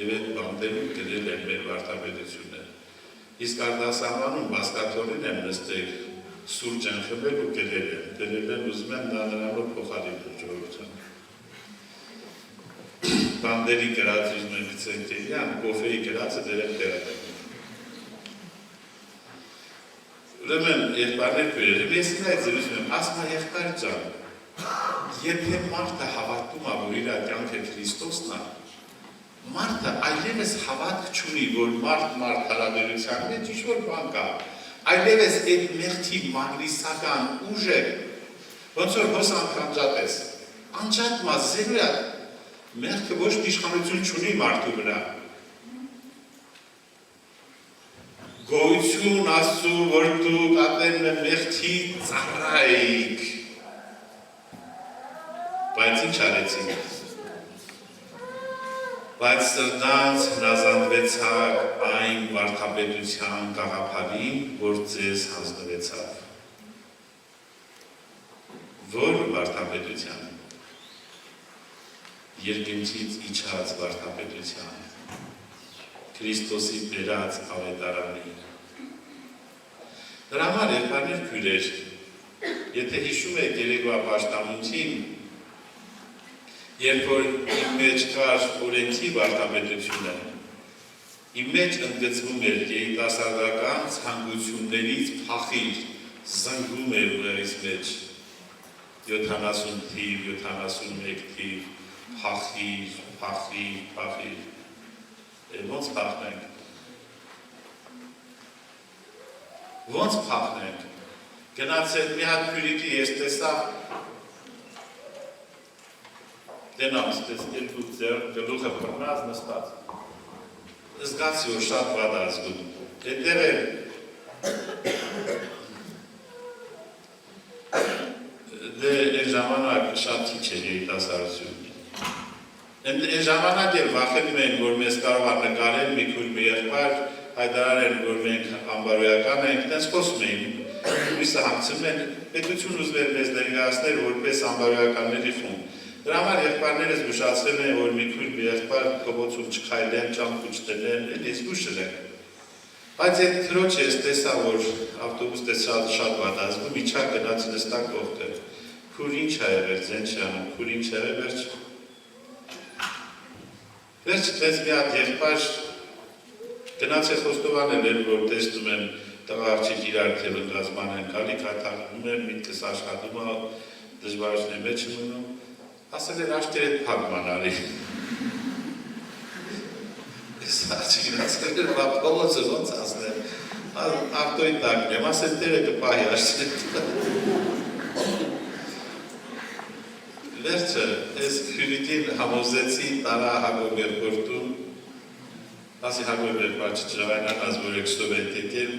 Եվ այդ բանտերում գրել են մեր վարդապետությունը։ Իսկ արտասահմանում բասկաթորին են նստել, սուրճ են խմել ու գրել են, ուզում են դա նրանով փոխարինել ժողովրդին։ Բանդերի գրածը մենք գցենք իրան, կոֆեի գրածը դերել տեղատենք։ Ուրեմն եղբայրներ քույրեր, ես ինձ զրուցում եմ, ասում է եղբայր ջան, եթե մարդը հավատում է, որ իր կյանքը Քրիստոսն է, մարդը այլևս հավատք չունի, որ մարդ հարաբերության մեջ ինչ-որ բան կա, այլևս այդ մեղքի մագնիսական ուժը, ոնց որ հոսանք անջատես, անջատում է զերո է, մեղքը ոչ մի իշխանություն չունի մարդու վրա։ գոյություն Աստծու, որ դուք ատեն մեղքի ծառայիք, բայց ինչ արեցիք, բայց սրտանց հնազանդվեցաք այն վարդապետության գաղափարին, որ ձեզ հանձնվեցավ, որ վարդապետության, երկնքից իջած վարդապետության, Քրիստոսի բերած ավետարանի։ Դրա համար եղբայրներ քույրեր, եթե հիշում եք երեկվա պաշտամունքին, երբ որ իմ մեջ կար օրենքի վարդապետությունը, իմ մեջ ընդգծվում էր երիտասարդական ցանկություններից փախիր, զնգում էր ուղերից մեջ 70 թիվ, 71 թիվ, փախիր, ոնց փախնենք, գնացել մի հատ քյուրիկի ես տեսա, դենամ երկու ձեռ գլուխը բռնած նստած, զգացի որ շատ վատ ազգում, հետև է դե ժամանակ շատ քիչ էր երիտասարդություն, Այն ժամանակ էլ վախենում էին, որ մեզ կարող է նկարել մի քույր մի եղբայր, հայտարարել, որ մենք անբարոյական ենք, այդպես խոսում էին, ուրիշը հանգցնում են, պետություն ուզում մեզ ներկայացնել որպես անբարոյականների խումբ։ Դրա համար եղբայրներս զգուշացրել են, որ մի քույր մի եղբայր փողոցում չքայլեն, ճամփու չտնեն, էլի զգուշել են։ Բայց այդ քրոջը ես տեսա, որ ավտոբուսը շատ վատ ազգում, իջա գնաց նստա կողքը։ Քույր ինչ ա եղել, ձեն չի անում, քույր ինչ ա եղել, Վերջ տես մի հատ եղբայր գնաց է խոստովանել էր, որ տեսնում են տղա աղջիկ իրար թել ընկազման են կալի, կաթաղնում են, միտքս աշխատում է, դժվարությունների մեջ մնում, ասել էր աշտեր էդ փակման արի։ Ես աղջիկն ասել էր, փողոցը ոնց ասնեմ, ավտոյի տակն եմ, ասել տերը կպահի աշտեր Վերջը, ես քյուրիկին համոզեցի տարա Հակոբ Երգորդում, ասի Հակոբ Երգորդ չջավայնանաց, որ եկստով են տետել,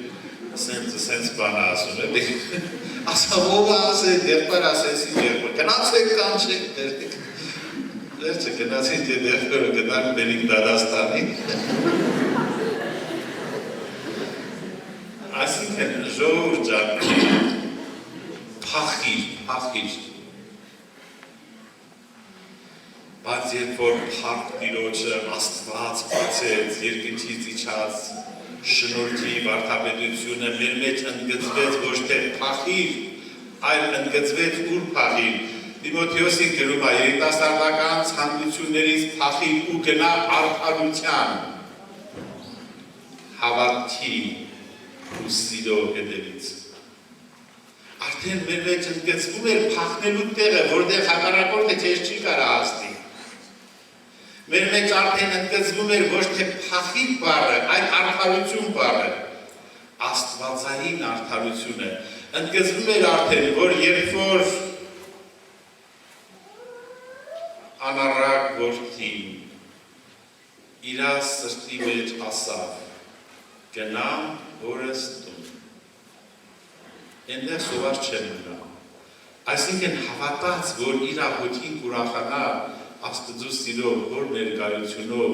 սենց բանա ասում է, ասա ով ասել, երբար ասեցի Երգորդ, գնացեք կանչեք, վերջը գնացին Երգորդը գնանք բերինք Դադաստանի, այսինքն ժողովուրդ ջան, փախիր, բայց երբ որ փառք Տիրոջը Աստված բացեց, երկնքից իջած շնորհքի վարդապետությունը մեր մեջ ընդգծվեց ոչ թե փախիր, այլ ընդգծվեց ուր փախիր։ Տիմոթեոսին գրում է երիտասարդական ցանկություններից փախիր ու գնա արդարության, հավատքի ու սիրո հետևից։ Արդեն մեր մեջ ընդգծվում էր փախնելու տեղը, որտեղ հակառակորդը քեզ չի կարող հասնել։ Մեր մեջ արդեն ընդգծվում էր ոչ թե փախիր բառը, այլ արդարություն բառը, աստվածային արդարությունը, ընդգծվում էր արդեն, որ երբ որ անառակ որդին իրա սրտի մեջ ասավ, գնամ հորս տուն, այնտեղ սովար չեմ մնա, այսինքն հավատաց, որ իրա հոգին կուրախանա Աստծու սիրով, որ ներկայությունով,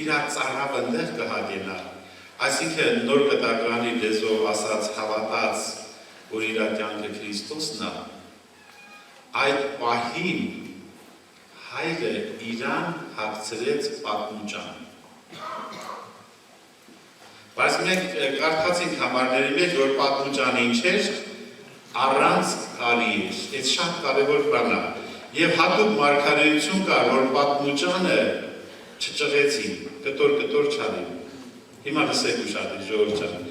իրա ծառավ ընդեղ կհագենա, այսինքն նոր կտականի լեզվով ասած հավատաց, որ իրա կյանքը Քրիստոսն է, այդ պահին հայրը իրան հագցրեց պատմուճան։ Բայց մենք կարդացինք համարների մեջ, որ պատմուճանը ինչ էր, առանց կարի էր, այդ շատ կարևոր բան է։ Եվ հատուկ մարգարեություն կար, որ պատմուճանը չճղեցին, կտոր չարին։ Հիմա լսեք ուշադիր, ժողովուրդ ջան։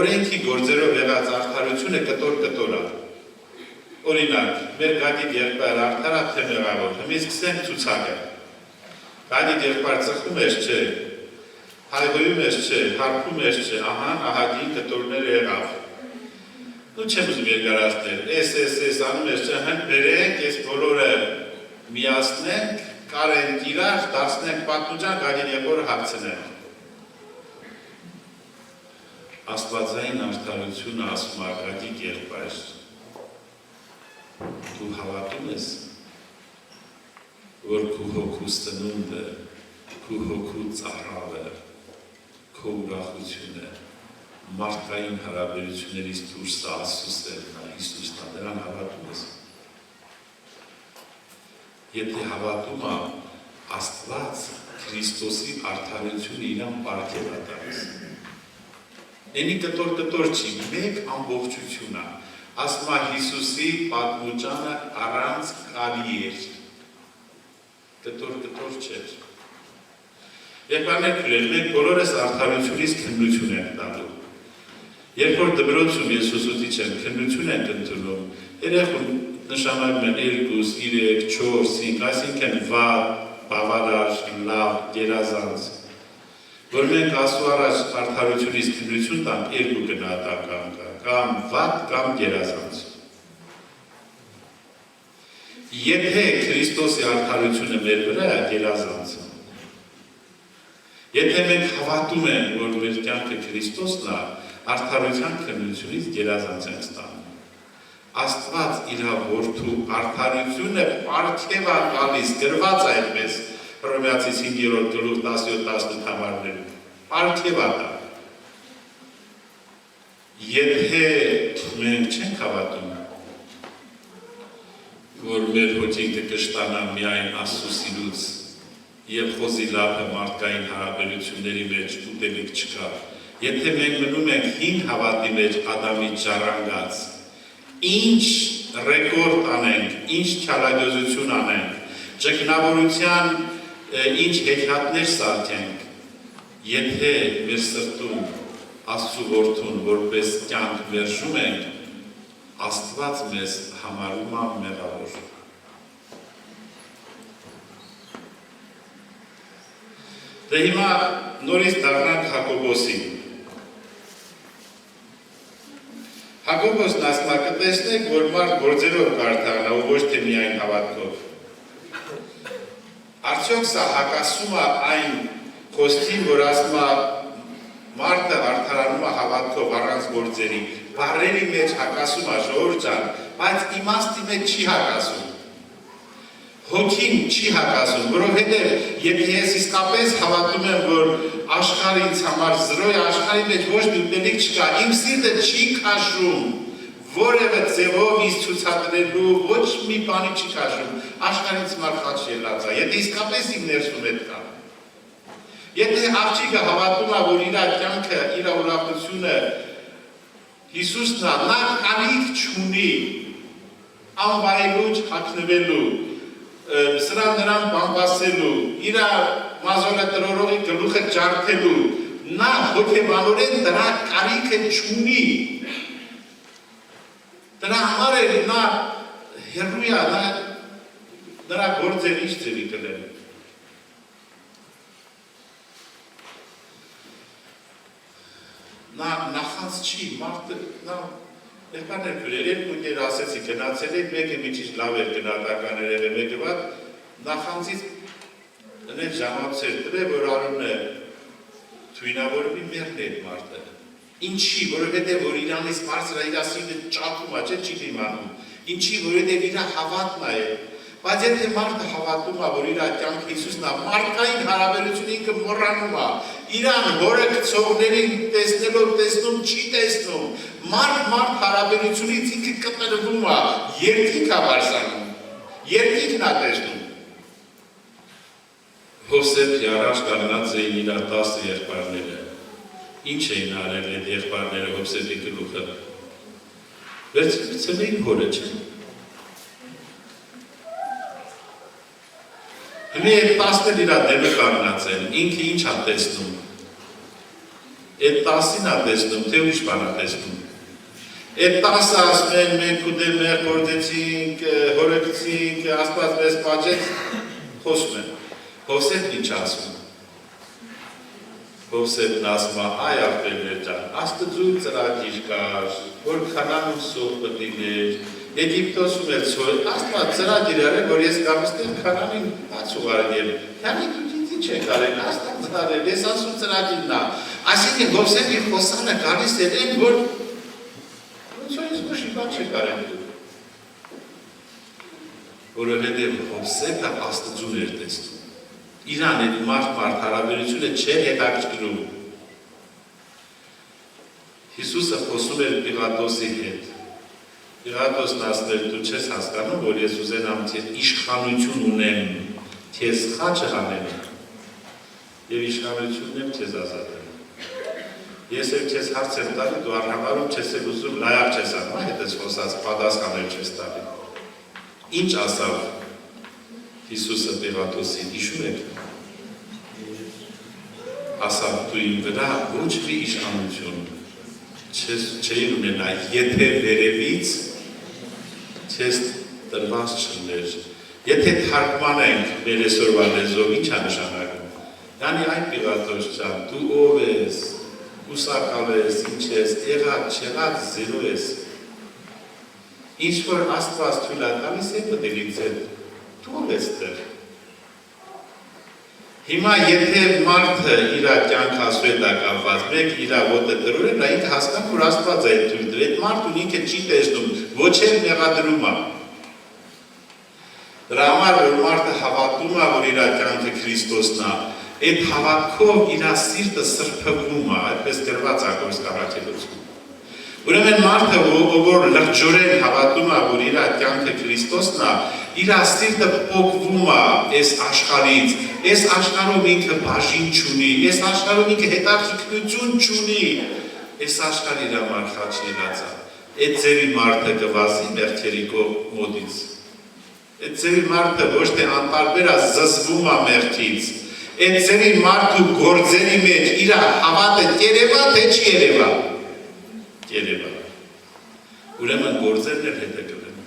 Օրենքի գործերով եղած արդարությունը կտոր է։ Օրինակ, մեր Գագիկ եղբայր արդար է թե մեղավոր, հիմա սկսենք ցուցակը։ Գագիկ եղբայր ծխում ես չէ, հայհոյում ես չէ, հարբում ես չէ, ահա ահագին կտորներ եղավ։ Ու չեմ ուզում երկարացնել, ես անում ես չէ, հենց բերենք, ես բոլորը միացնենք, կարենք իրար, դարձնենք պատմուճան, Գագիկ եղբորը հագցնենք։ Աստվածային արդարությունը ասում արգագի կերպար, դու հավատում ես, որ քու հոգու սնունդը, քու հոգու ծառավը, քո ուրախությունը, մարդկային հարաբերություններից դուրս Աստծուսն է, Հիսուսն է, դրան հավատում ես։ Եթե հավատում է Աստված Քրիստոսի արդարությունը իրան պարգև է տալիս։ Էնի կտոր չի, մեկ ամբողջություն է, ասում է Հիսուսի պատմուճանը առանց կարի էր, կտոր չէր։ Եկարներ քրել, մենք բոլորս արդարությունից քննություն ենք տալու։ Երբ որ դպրոցում ես ուսուցիչ եմ, քննություն ենք ընդունում, երեխուն նշանակում են 2, 3, 4, 5, այսինքն վատ, բավարար, լավ, գերազանց, որ մենք Աստծո առաջ արդարությունից քննություն տանք 2 գնահատական կա, կամ վատ, կամ գերազանց։ Եթե Քրիստոսի արդարությունը մեր վրա է, գերազանց է։ Եթե մենք հավատում ենք, որ մեր կյանքը Քրիստոսն է, արդարության քննությունից գերազանց ենք ստանում։ Աստված իր որդու արդարությունը պարգև է տալիս, գրված է այդպես Հռոմեացիս 5-րդ գլուխ 17-18 համարներում, պարգև է տա։ Եթե մենք չենք հավատում, որ մեր հոգին կշտանա միայն Աստծո սիրուց եւ խոզի լափը մարդկային հարաբերությունների մեջ ուտելիք չկա, եթե մենք մնում ենք հին հավատի մեջ Ադամից ժառանգած, ինչ ռեկորդ անենք, ինչ չարագործություն անենք, ճգնավորության ինչ հեքիաթներ սարքենք, եթե մեր սրտում Աստծո որդուն որպես կյանք մերժում ենք, Աստված մեզ համարում է մեղավոր։ Դե հիմա նորից դառնանք Հակոբոսին։ Հակոբոսն ասում է, կտեսնեք, որ մարդ գործերով կարդանա ու ոչ թե միայն հավատքով։ Արդյոք սա հակասում է այն խոսքին, որ ասում է մարդը արդարանում է հավատքով առանց գործերի, բառերի մեջ հակասում է ժողովուրդ ջան, բայց իմաստի մեջ չի հակասում։ Հոգին չի հակասում, որովհետև եթե ես իսկապես հավատում եմ, որ աշխարհը ինձ համար զրո է, աշխարհի մեջ ոչ մի ուտելիք չկա, իմ սիրտը չի քաշում, որևէ ձևով ինձ ցուցադրելու ոչ մի բանի չի քաշում, աշխարհից մարդ ելած է, եթե իսկապես իմ ներսում է կա։ Եթե աղջիկը հավատում է, որ իր կյանքը, իր ուրախությունը Հիսուսն է, նա կարիք չունի անվայելուչ հագնվելու, սրան նրան բամբասելու, իր մազորը տրորողի գլուխը ջարդելու, նա հոգեբանորեն դրա կարիքը չունի։ Դրա համար է նա հեռու է, նրա գործեր ինչ ձևի կլեն։ Նա նախանց չի, մարդը, նա Եղբայրներ քուրեր, երկու ընկեր ասեցի, գնացել եք, մեկը մի քիչ լավ էր գնահատական երևի, մեկը վատ, նախանցից դնել ժամացեր դրե, որ արուն է թույնավորվի մերն է այդ մարդը։ Ինչի, որովհետև որ իրանից բարձր է իր սիրտը ճակում է, չի դիմանում։ Ինչի, որովհետև իր հավատն է։ Բայց եթե մարդը հավատում է, որ իր կյանքը Հիսուսն է, մարդկային հարաբերությունը ինքը մոռանում է, իրան հորը գցողներին տեսնելով տեսնում չի տեսնում, մարդ հարաբերությունից ինքը կտրվում է, երկինք է բարձրանում, երկինքն է տեսնում։ Հովսեփի առաջ կանգնած էին իր 10 եղբայրները։ Ինչ էին արել այդ եղբայրները Հովսեփի գլուխը։ Վերցրել էին հորը, չէ՞։ Հիմա այդ 10-ն իր դեմը կանգնած են, ինքը ինչ է տեսնում։ Այդ 10-ին է տեսնում, թե ուրիշ բան է տեսնում։ Այդ 10-ը ասում են, մենք ու դեմ մեր գործեցինք, հորեկցինք, Աստված մեզ պատժեց, խոսում են։ Հովսեփն ինչ ասում։ Հովսեփն ասում է, այ աղբերներ ջան, Աստծո ծրագիր կար, որ Քանանում սով պետք լիներ, Եգիպտոսում էր ցոր, Աստված ծրագիր արել, որ ես կամստեմ Քանանին հաց ուղարկեմ։ Քանի դու ինձ ինչ է կարել, հաստատ ծարել, ես ասում ծրագիրն է, այսինքն Հովսեփ իր խոսանը գալիս էր են, որ ոնց ոչ մի բան չի կարել դու։ Որովհետև Հովսեփը Աստծուն էր տեսնում։ Իրան այդ մարդ հարաբերությունը չէր հետաքրքրում։ Հիսուսը խոսում էր Պիղատոսի հետ։ Պիղատոսն ասել դու չես հասկանում, որ ես ուզենամ իշխանություն ունեմ, քեզ խաչը հանեմ եւ իշխանությունն եմ քեզ ազատել։ Ես էլ քեզ հարց եմ տալի, դու առհամարում չես էլ ուզում լայակ չես անում, հետս խոսած պատասխանել չես տալի։ Ինչ ասավ Հիսուսը Պիղատոսին, հիշում եք։ Ասավ դու իմ վրա ոչ մի իշխանություն չէի ունենա, եթե վերևից չես տրված չլներ։ Եթե թարգմանենք մեր այսօրվա լեզվով, ինչ է նշանակում։ Դանի այն Պիղատոս ջան, դու ով ես, ուսակալ ես, ինչ ես, եղած, չեղած, զերո ես։ Ինչ որ Աստված թույլ է տալիս է պետք է ձեր, դու ով ես դեռ։ Հիմա եթե մարդը իր կյանքը ասուետ է կապված, մեկ իր ոտը տրորել, ինքը հասկանում որ Աստված է թույլ տվել, այդ մարդուն ինքը չի տեսնում, ոչ էլ մեղադրում է։ Դրա համար որ մարդը հավատում է, որ իր կյանքը Քրիստոսն է, այդ հավատքով իր սիրտը սրբվում է, այդպես գրված է Գորգ Առաքելոցում։ Ուրեմն մարդը, որ լրջորեն հավատում է, որ իր կյանքը Քրիստոսն է, իր սիրտը փոխվում է այս աշխարհից, այս աշխարհում ինքը բաժին չունի, այս աշխարհում ինքը հետաքրքրություն չունի, այս աշխարհը իր համար խաչ ելած է։ Այդ ձևի մարդը կվազի մեղքերի մոտից։ Այդ ձևի մարդը ոչ թե անտարբեր է, զզվում է մեղքից։ Այդ ձևի մարդու գործերի մեջ իր հավատը երևա, թե չի երևա։ Երևա։ Ուրեմն գործերն էլ հետ է կլեն։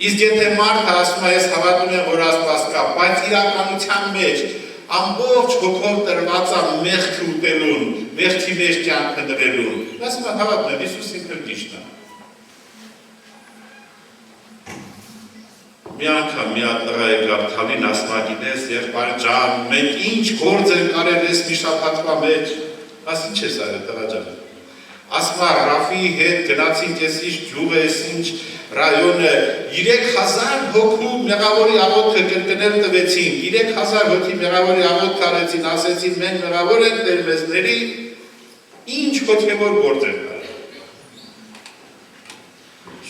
Իսկ եթե մարդը ասում է, ես հավատում եմ, որ Աստված կա, բայց իրականության մեջ ամբողջ հոգով տրված է մեղք ուտելուն, մեղքի մեջ կյանքը դրելուն, ասում է հավատում եմ, Հիսուս ինքը ճիշտ է։ Մի անգամ մի հատ տղա եկավ Թալին ասում է, գիտես, եղբայր ջան, մենք ինչ գործ ենք արել ես մի շաբաթվա մեջ, ասում ինչ ես արել տղա ջան։ Ասում է Ռաֆիի հետ գնացինք ես ինչ ջուղ ես ինչ ռայոնը 3000 հոգու մեղավորի աղոթքը կրկնել տվեցին, 3000 հոգի մեղավորի աղոթք արեցին, ասեցին մենք մեղավոր ենք Տեր մեզների, ինչ հոգևոր գործ ենք արել։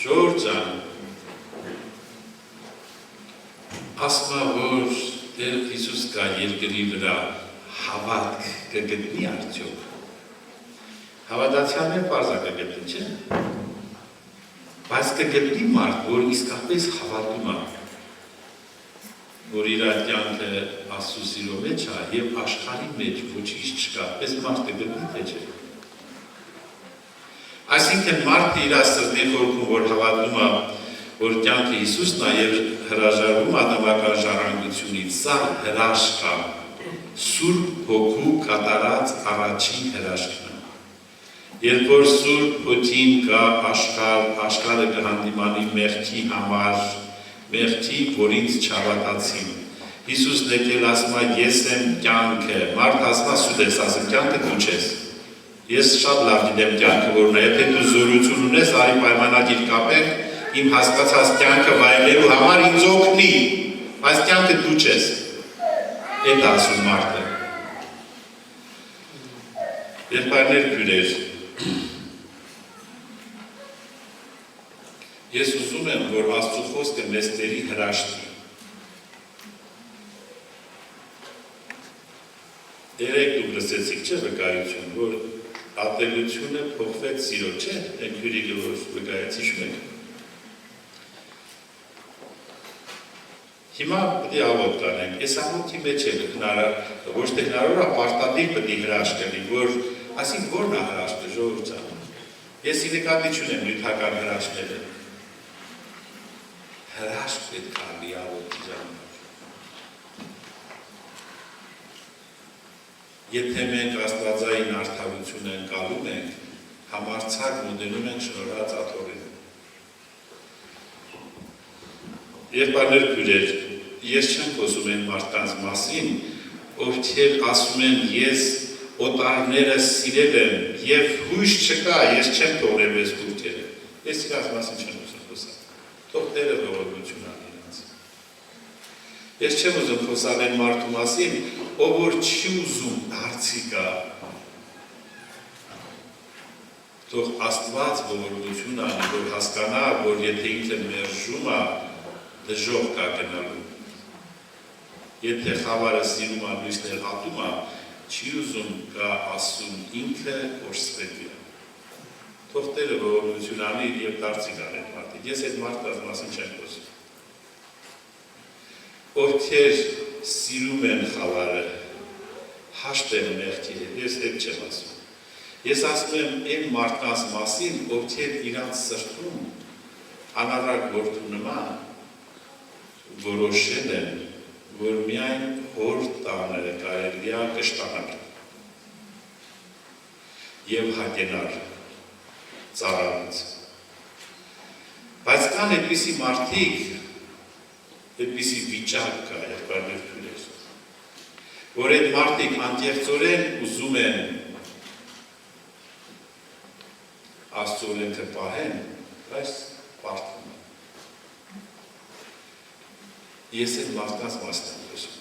Ժողովուրդ ջան, ասում է, որ Տեր Հիսուս կա երկրի վրա հավատք կգտնի արդյոք։ Հավատացյալներ պարզա կգտնի, չէ՞։ Բայց կգտնի մարդ, որ իսկապես հավատում է, որ իր կյանքը Աստծո սիրո մեջ է եւ աշխարհի մեջ ոչինչ չկա, պես մարդ կգտնի, թե չէ։ Այսինքն մարդը իր սրտի խորքում, որ հավատում է, որ կյանքը Հիսուսն է եւ հրաժարվում ադամական ժառանգությունից, սա հրաշք է, Սուրբ Հոգու կատարած առաջին հրաշքն է։ Երբ որ Սուրբ Հոգին կա աշխարհը կհանդիմանի մեղքի համար, մեղքի, որ ինձ չհավատացին։ Հիսուսն եկել ասում է, ես եմ կյանքը, մարդ ասում է, սուտ ես ասում, կյանքը դու չես։ Ես շատ լավ գիտեմ կյանքը որն է, եթե դու զորություն ունես, արի պայմանագիր կապենք, իմ հասկացած կյանքը վայելելու համար ինձ օգնի, բայց կյանքը դու չես։ Էդ ասում մարդը։ Եղբայրներ քույրեր, ես ուզում եմ, որ Աստծո խոսքը մեզ տերի հրաշքի։ Երեք դուք լսեցիք, չէ՞ վկայություն, որ ատելությունը փոխվեց սիրո, չէ՞, այն քույրիկը որ վկայեցի շմեք։ Հիմա պետք է աղոթք կանենք, այս աղոթքի մեջ է ոչ թե հնարավոր է պարտադիր պետք է հրաշք լինի, որ այսինքն որն է հրաշքը, ժողովուրդ ջան։ Ես նկատի չունեմ նյութական հրաշքները։ Հրաշք պետք է լինի աղոթքի ժամանակ։ Եթե մենք աստվածային արդարությունը ընկալում ենք, համարձակ մոտենում ենք շնորհած աթոռին։ Եղբայրներ քույրեր, ես չեմ խոսում են մարդկանց մասին, ովքեր ասում են ես օտարները սիրել եմ եւ հույս չկա, ես չեմ թողնել ես քուրքերը։ Ես իրաց մասին չեմ ուզում խոսալ։ Թող Տերը ողորմություն անի իրենց։ Ես չեմ ուզում խոսալ այն մարդու մասին, ով որ չի ուզում դարձի գա։ Թող Աստված ողորմություն անի, որ հասկանա, որ եթե ինքը մերժում է, դժոխք կա գնալու։ Եթե խավարը սիրում է, լույսներ հատում է, չի ուզում կա ասում ինքը կորսվելու է։ Թող Տերը ողորմություն անի եւ դարձի գան այդ մարդիկ։ Ես այդ մարդկանց մասին չեմ խոսում։ Ովքեր սիրում են խավարը, հաշտ են մեղքի հետ, ես այդ չեմ ասում։ Ես ասում եմ այն մարդկանց մասին, ովքեր իրանց սրտում անառակ որդու նման որոշել են, որ միայն հոր տանը կարելի է կշտանալ եւ հագենալ ծառայից։ Բայց կան այդպիսի մարդիկ, այդպիսի վիճակ կա երկարներ փյուլեր, որ այդ մարդիկ անկեղծորեն ուզում են Աստծո օրենքը պահեն, բայց պարտվում են։ Ես այդ մարդկանց մասին եմ խոսում։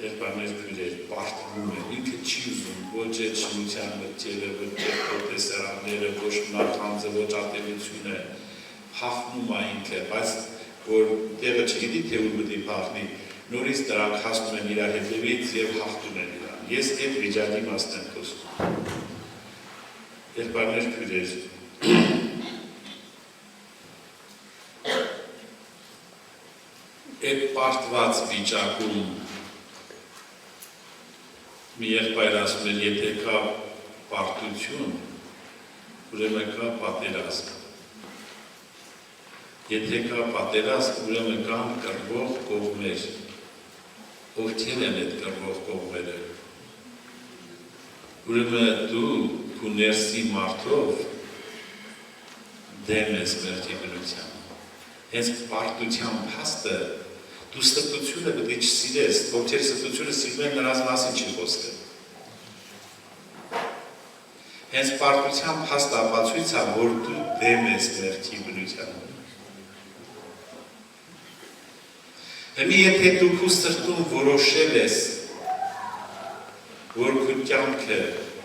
Երկարներ փյուլեր պարտվում են, ինքը չի ուզում, ոչ այդ շնության մտքերը, ոչ այդ պրոտեստարանները, ոչ նախանձը, ոչ ատելությունը, հաղթնում է ինքը, բայց որ տեղը չգիտի, թե ուր պետք է փախնի, նորից դրանք հասնում են իրար հետևից եւ հաղթում են իրար։ Ես այդ վիճակի մասին եմ խոսում։ Երկարներ փյուլեր այդ պարտված վիճակում մի եղբայր ասում են, եթե կա պարտություն, ուրեմն կա պատերազմ։ Եթե կա պատերազմ, ուրեմն կան կռվող կողմեր։ Ովքեր են այդ կռվող կողմերը։ Ուրեմն դու քո ներսի մարդով դեմ ես մեղքի բնության։ Հենց պարտության փաստը դու ստությունը պետք է չսիրես, ովքեր ստությունը սիրում են նրանց մասին չի խոսքը։ Հենց պարտության փաստը ապացույց է, որ դու դեմ ես մեղքի բնության։ Հիմա եթե դու քո սրտում որոշել ես, որ քո կյանքը,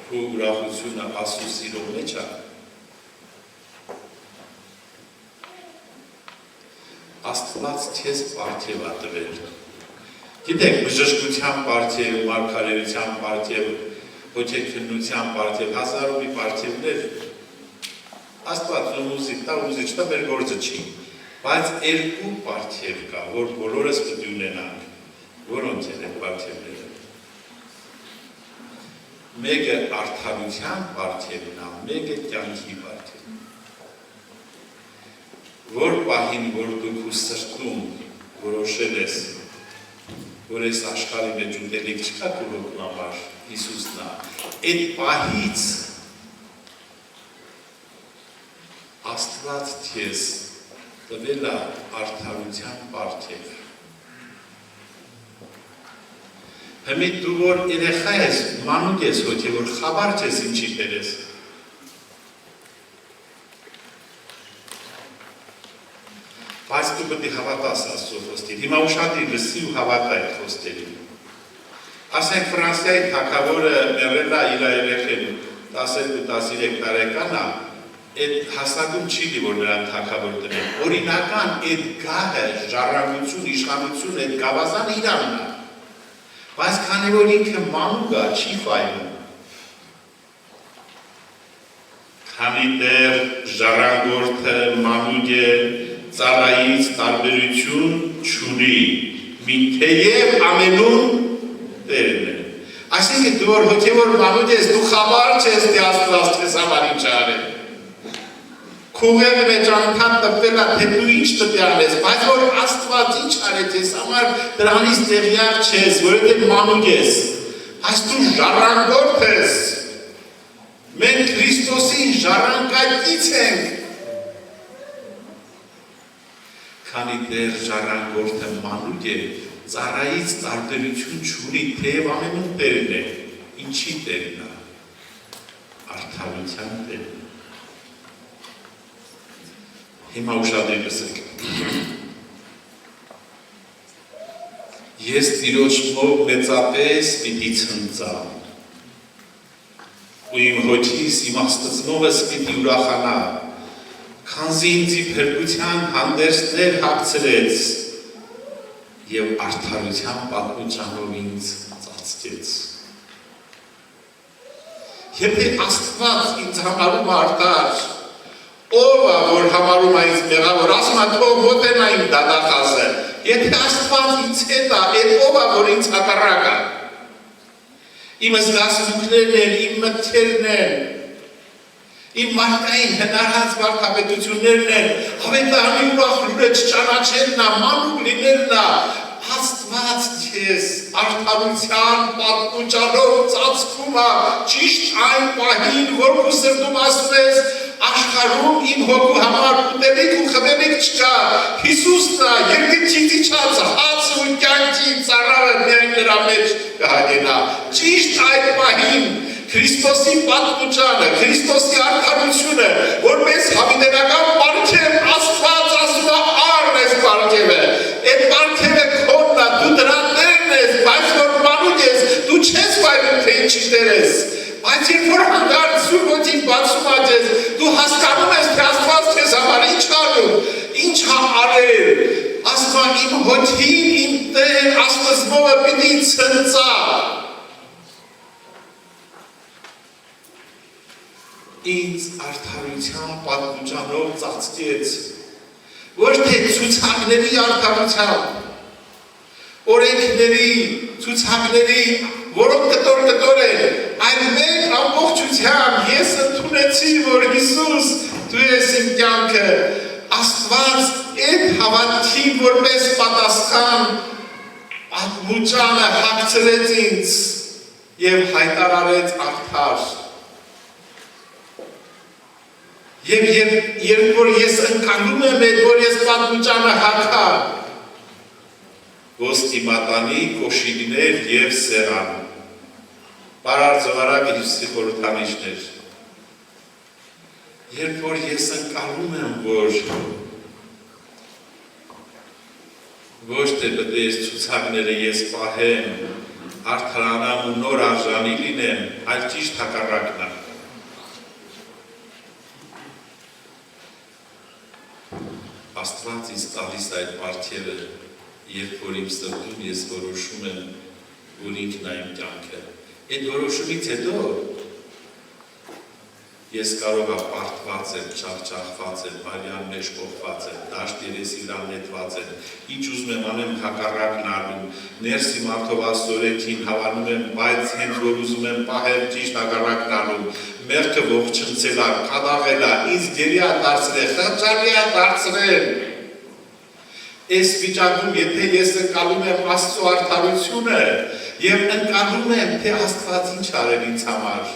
քո ուրախությունը Աստծո սիրո մեջ է, Աստված քեզ պարգև է տվել։ Գիտեք, բժշկության պարգև, մարգարեության պարգև, հոգեքննության պարգև, հազար ու մի պարգևներ Աստված ուզի տա, ուզի չտա, մեր գործը չի։ Բայց երկու պարգև կա, որ բոլորս պետք է ունենանք, որոնց են այդ պարգևները։ Մեկը արդարության պարգևն է, մեկը կյանքի պարգևն է։ Որ պահին, որ դու քո սրտում որոշել ես, որ այս աշխարհի մեջ ուտելիք չկա քո հոգու համար, Հիսուսն է, այդ պահից Աստված քեզ տվել է արդարության պարգև։ Հիմա դու որ երեխա ես, մանուկ ես հոգևոր, խաբար չես ինչի դերես։ Բայց դու պետք է հավատաս Աստծո խոսքին։ Հիմա ուշադիր լսի ու հավատա այդ խոսքերին։ Ասենք Ֆրանսիայի թագավորը մեռել է իր երեխեն 12-13 տարեկան է, այդ հասակում չի դի որ նրան թագավոր դրեն։ Օրինական այդ գահը, ժառանգություն, իշխանություն, այդ գավազանը իրանն է։ Բայց քանի որ ինքը մանուկ է, չի ֆայնում։ Քանի դեռ ժառանգորդը մանուկ է, ծառայից տարբերություն չունի, թեև ամենում տերն է։ Այսինքն դու որ հոգևոր մանուկ ես, դու խաբար չես, թե Աստված քեզ համար ինչ արել։ Քուղեղը մեջ անդամ տպվել է, թե դու ինչ տպյալ ես, բայց որ Աստված ինչ արեց ես համար դրանից տեղյակ չես, որովհետև մանուկ ես, բայց դու ժառանգորդ ես, մենք Քրիստոսին ժառանգակից ենք, քանի դեռ ժառանգորդը մանուկ է, ծառայից տարբերություն չունի, թեև ամենուն տերն է, ինչի տերն է, արդարության տերն է։ Հիմա ուշադիր լսեք։ Ես Տիրոջ մոտ մեծապես պիտի ցնծամ, ու իմ հոգիս, իմ Աստծնովս պիտի ուրախանա, քանզի ինձի փրկության հանդերձներ հագցրեց և արդարության պատմուճանով ինձ ծածկեց։ Եթե Աստված ինձ համարում արդար, ով է, որ համարում է ինձ մեղավոր, ասում է թող մոտենա իմ դատախազը, եթե Աստված ինձ հետ է, այդ ով է, որ ինձ հակառակ է։ Իմ զգացմունքներն են, իմ մտքերն են, իմ մարդկային հնարած վարդապետություններն են, ավետարանի ուրախ լուրջ ճանաչելն է, մանուկ լինելն է, Աստված քեզ արդարության պատմուճանով ծածկում է, ճիշտ այն պահին, որ քո սրտում ասում ես, աշխարհում իմ հոգու համար ուտելիք ու խմելիք չկա, Հիսուսն է, երկնքից իջած հաց ու կյանքի ծառայը միայն նրա մեջ կհագենա, ճիշտ այդ պահին Քրիստոսի պատմուճանը, Քրիստոսի արդարությունը, որպես հավիտենական պարգև, Աստված ասում է առն ես պարգևը, այդ պարգևը քոնն է, դու դրա տերն ես, բայց որ մանուկ ես, դու չես վայրում, թե ինչի տեր ես, բայց երբ որ հանգարտ Սուրբ Ոգին բացում է քեզ, դու հասկանում ես, թե Աստված քեզ համար ինչ անում, ինչ է արել, ասում է իմ հոգին, իմ Տեր Աստծնովը պիտի ցնծա։ Ինձ արդարության պատմուճանով ծածկեց, ոչ թե ցուցակների արդարությամբ, օրենքների, ցուցակների, որոնք կտոր են, այլ մեկ ամբողջությամբ ես ընդունեցի, որ Հիսուս, դու ես իմ կյանքը, Աստված այդ հավատքին որպես պատասխան պատմուճանը հագցրեց ինձ և հայտարարեց արդար։ Եվ երբ որ ես ընկալում եմ այդ, որ ես պատմուճանը հագա, ոսկի մատանի, կոշիկներ և սեղան, պարար զվարակ Հիսուսի խորհրդանիշներ, երբ որ ես ընկալում եմ, որ ոչ թե պետք է ցուցակները ես պահեմ, արդարանամ ու նոր արժանի լինեմ, այլ ճիշտ հակառակն է։ Աստված ինձ տալիս այդ պարգևը, երբ որ իմ սրտում ես որոշում եմ, որ ինքն է իմ կյանքը։ Այդ որոշումից հետո ես կարող եմ պարտված եմ, չախճախված եմ, արյան մեջ կողված եմ, դաշտ երեսի վրա նետված եմ, ինչ ուզում եմ անեմ հակառակն անում, ներսի մարդով աստորեքին հավանում եմ, բայց հենց որ ուզում եմ պահել ճիշտ հակառակն անում, մեղքը ողջնցել է, կատաղել է, ինձ գերի է դարձրել, խղճալի է դարձրել։ Այս վիճակում, եթե ես ընկալում եմ Աստծո արդարությունը և ընկալում եմ, թե Աստված ինչ արել ինձ համար,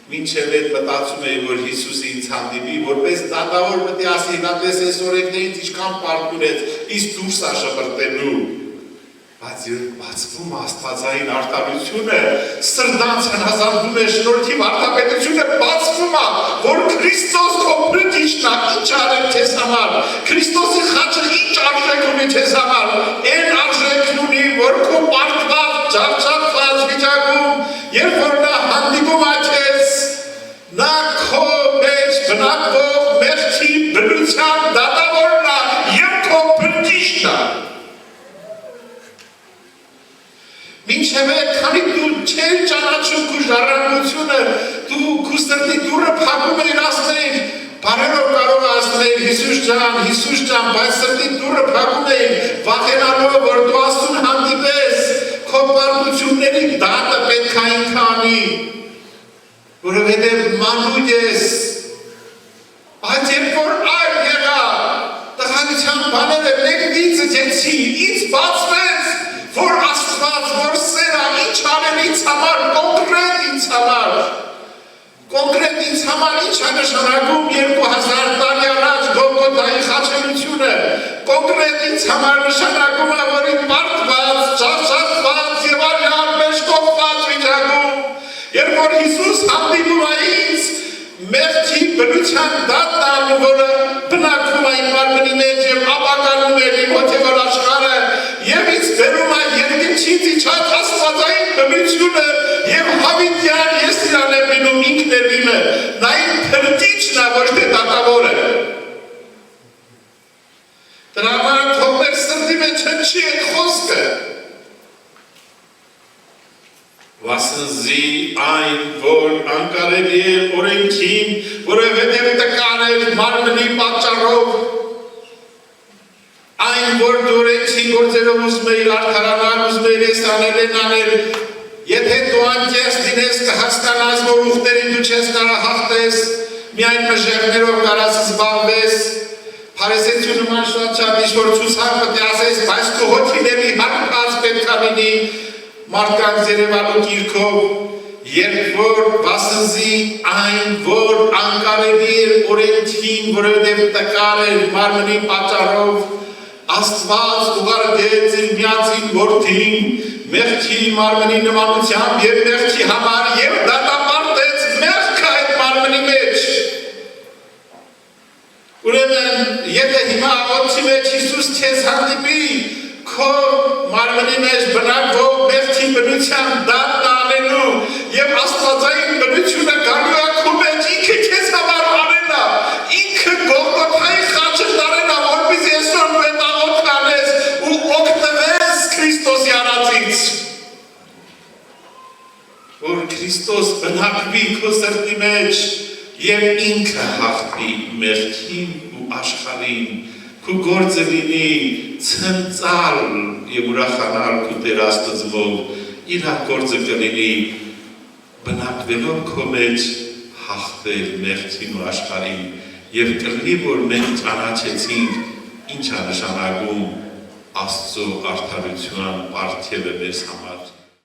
մինչև այդ մտածում էի, որ Հիսուսը ինձ հանդիպի, որպես դատավոր պետք է ասի, հատես այս օրենքներից ինչքան պարկ ունեց, իսկ դուրս է շպրտելու։ Բայց երբ բացվում Աստվածային արդարությունը, սրտանց հնազանդվում է շնորհքի վարդապետությունը բացվում է, որ Քրիստոս քո փրկիչն է, ինչ արել քեզ համար, Քրիստոսի խաչը ինչ արժեք ունի քեզ համար, այն արժեքն ունի, որ քո պարտված, ջարդջարդված վիճակում, երբ որ նա հանդիպում է քեզ, նա քո մեջ բնակվող մեղքի բնության դատավորն է և քո փրկիչն է։ Մինչև այդ, քանի դու չես ճանաչում քո ժառանգությունը, դու քո սրտի դուռը փակում ես, ասում ես, բարերով կարող ասում ես, Հիսուս ջան, բայց սրտի դուռը փակում ես, վախենալով, որ դու Աստծուն հանդիպես, քո պարտությունների դատը պետք է ինքը անի, որովհետև մանուկ ես, բայց երբ որ այլ եղա, տղայության բաները մեկնից ձեցի, ինձ բացվեց, որ Աստված, որ սերը, ինչ արել ինձ համար, կոնկրետ ինձ համար ինչ է նշանակում 2000 տարի առաջ Գողգոթայի խաչելությունը, կոնկրետ համար նշանակում է, որ պարտված, շաշացված եւ արյան մեջ կոփված վիճակում, երբ որ Հիսուս հանդիպում է ինձ, մեղքի բնության դատան, որը բնակվում է իմ մարմնի մեջ եւ ապականում է իմ հոգեվոր աշխարհը, եւ ինձ բերում է երկնքից իջած աստվածային բնությունը եւ հավիտյան ես իրան եմ լինում ինքն է լինը, նա իմ փրկիչն է, ոչ թե դատավորը։ Դրա համար թող մեր սրտի մեջ հնչի այդ խոսքը։ Վասնզի այն, որ անկարելի է օրենքին, որովհետև տկար էր մարմնի պատճառով, այն, որ դու օրենքի գործերով ուզում էիր արդարանալ, ուզում էիր ես անել, եթե դու անկեղծ լինես կհասկանաս, որ ուխտերին դու չես կարող հաղթես, միայն մժեղներով կարաս զբաղվես, փարիսեցու նման շատ ինչ-որ ցուցակ պետք է ասես, բայց դու հոգիների հարբած պետք է լինի մարդկանց երևալու գիրքով, երբ որ վասնզի այն, որ անկարելի էր օրենքին, որովհետև տկար էր մարմնի պատճառով, Աստված ուղարկեց իր միածին որդին մեղքի մարմնի նմանությամբ եւ մեղքի համար եւ դատապարտեց մեղքը այդ մարմնի մեջ։ Ուրեմն, եթե հիմա աղոթքի մեջ Հիսուս քեզ հանդիպի, քո մարմնի մեջ բնակվող մեղքի բնության դատն անելու եւ աստվածային բնությունը գալու է քո մեջ, ինքը քեզ համար արել է, ինքը Գողգոթայի խաչը տարել է, որպեսզի այսօր դու այդ աղոթքը անես ու օգտվես Քրիստոսի արածից, որ Քրիստոս բնակվի քո սրտի մեջ եւ ինքը հաղթի մեղքին ու աշխարհին, քո գործը լինի ցնծալ եւ ուրախանալ քո Տեր Աստծով, իր գործը կլինի բնակվելով քո մեջ հաղթել մեղքին ու աշխարհին եւ կլինի որ մենք ճանաչեցինք ինչ է նշանակում Աստծո արդարության պարգևը մեզ համար։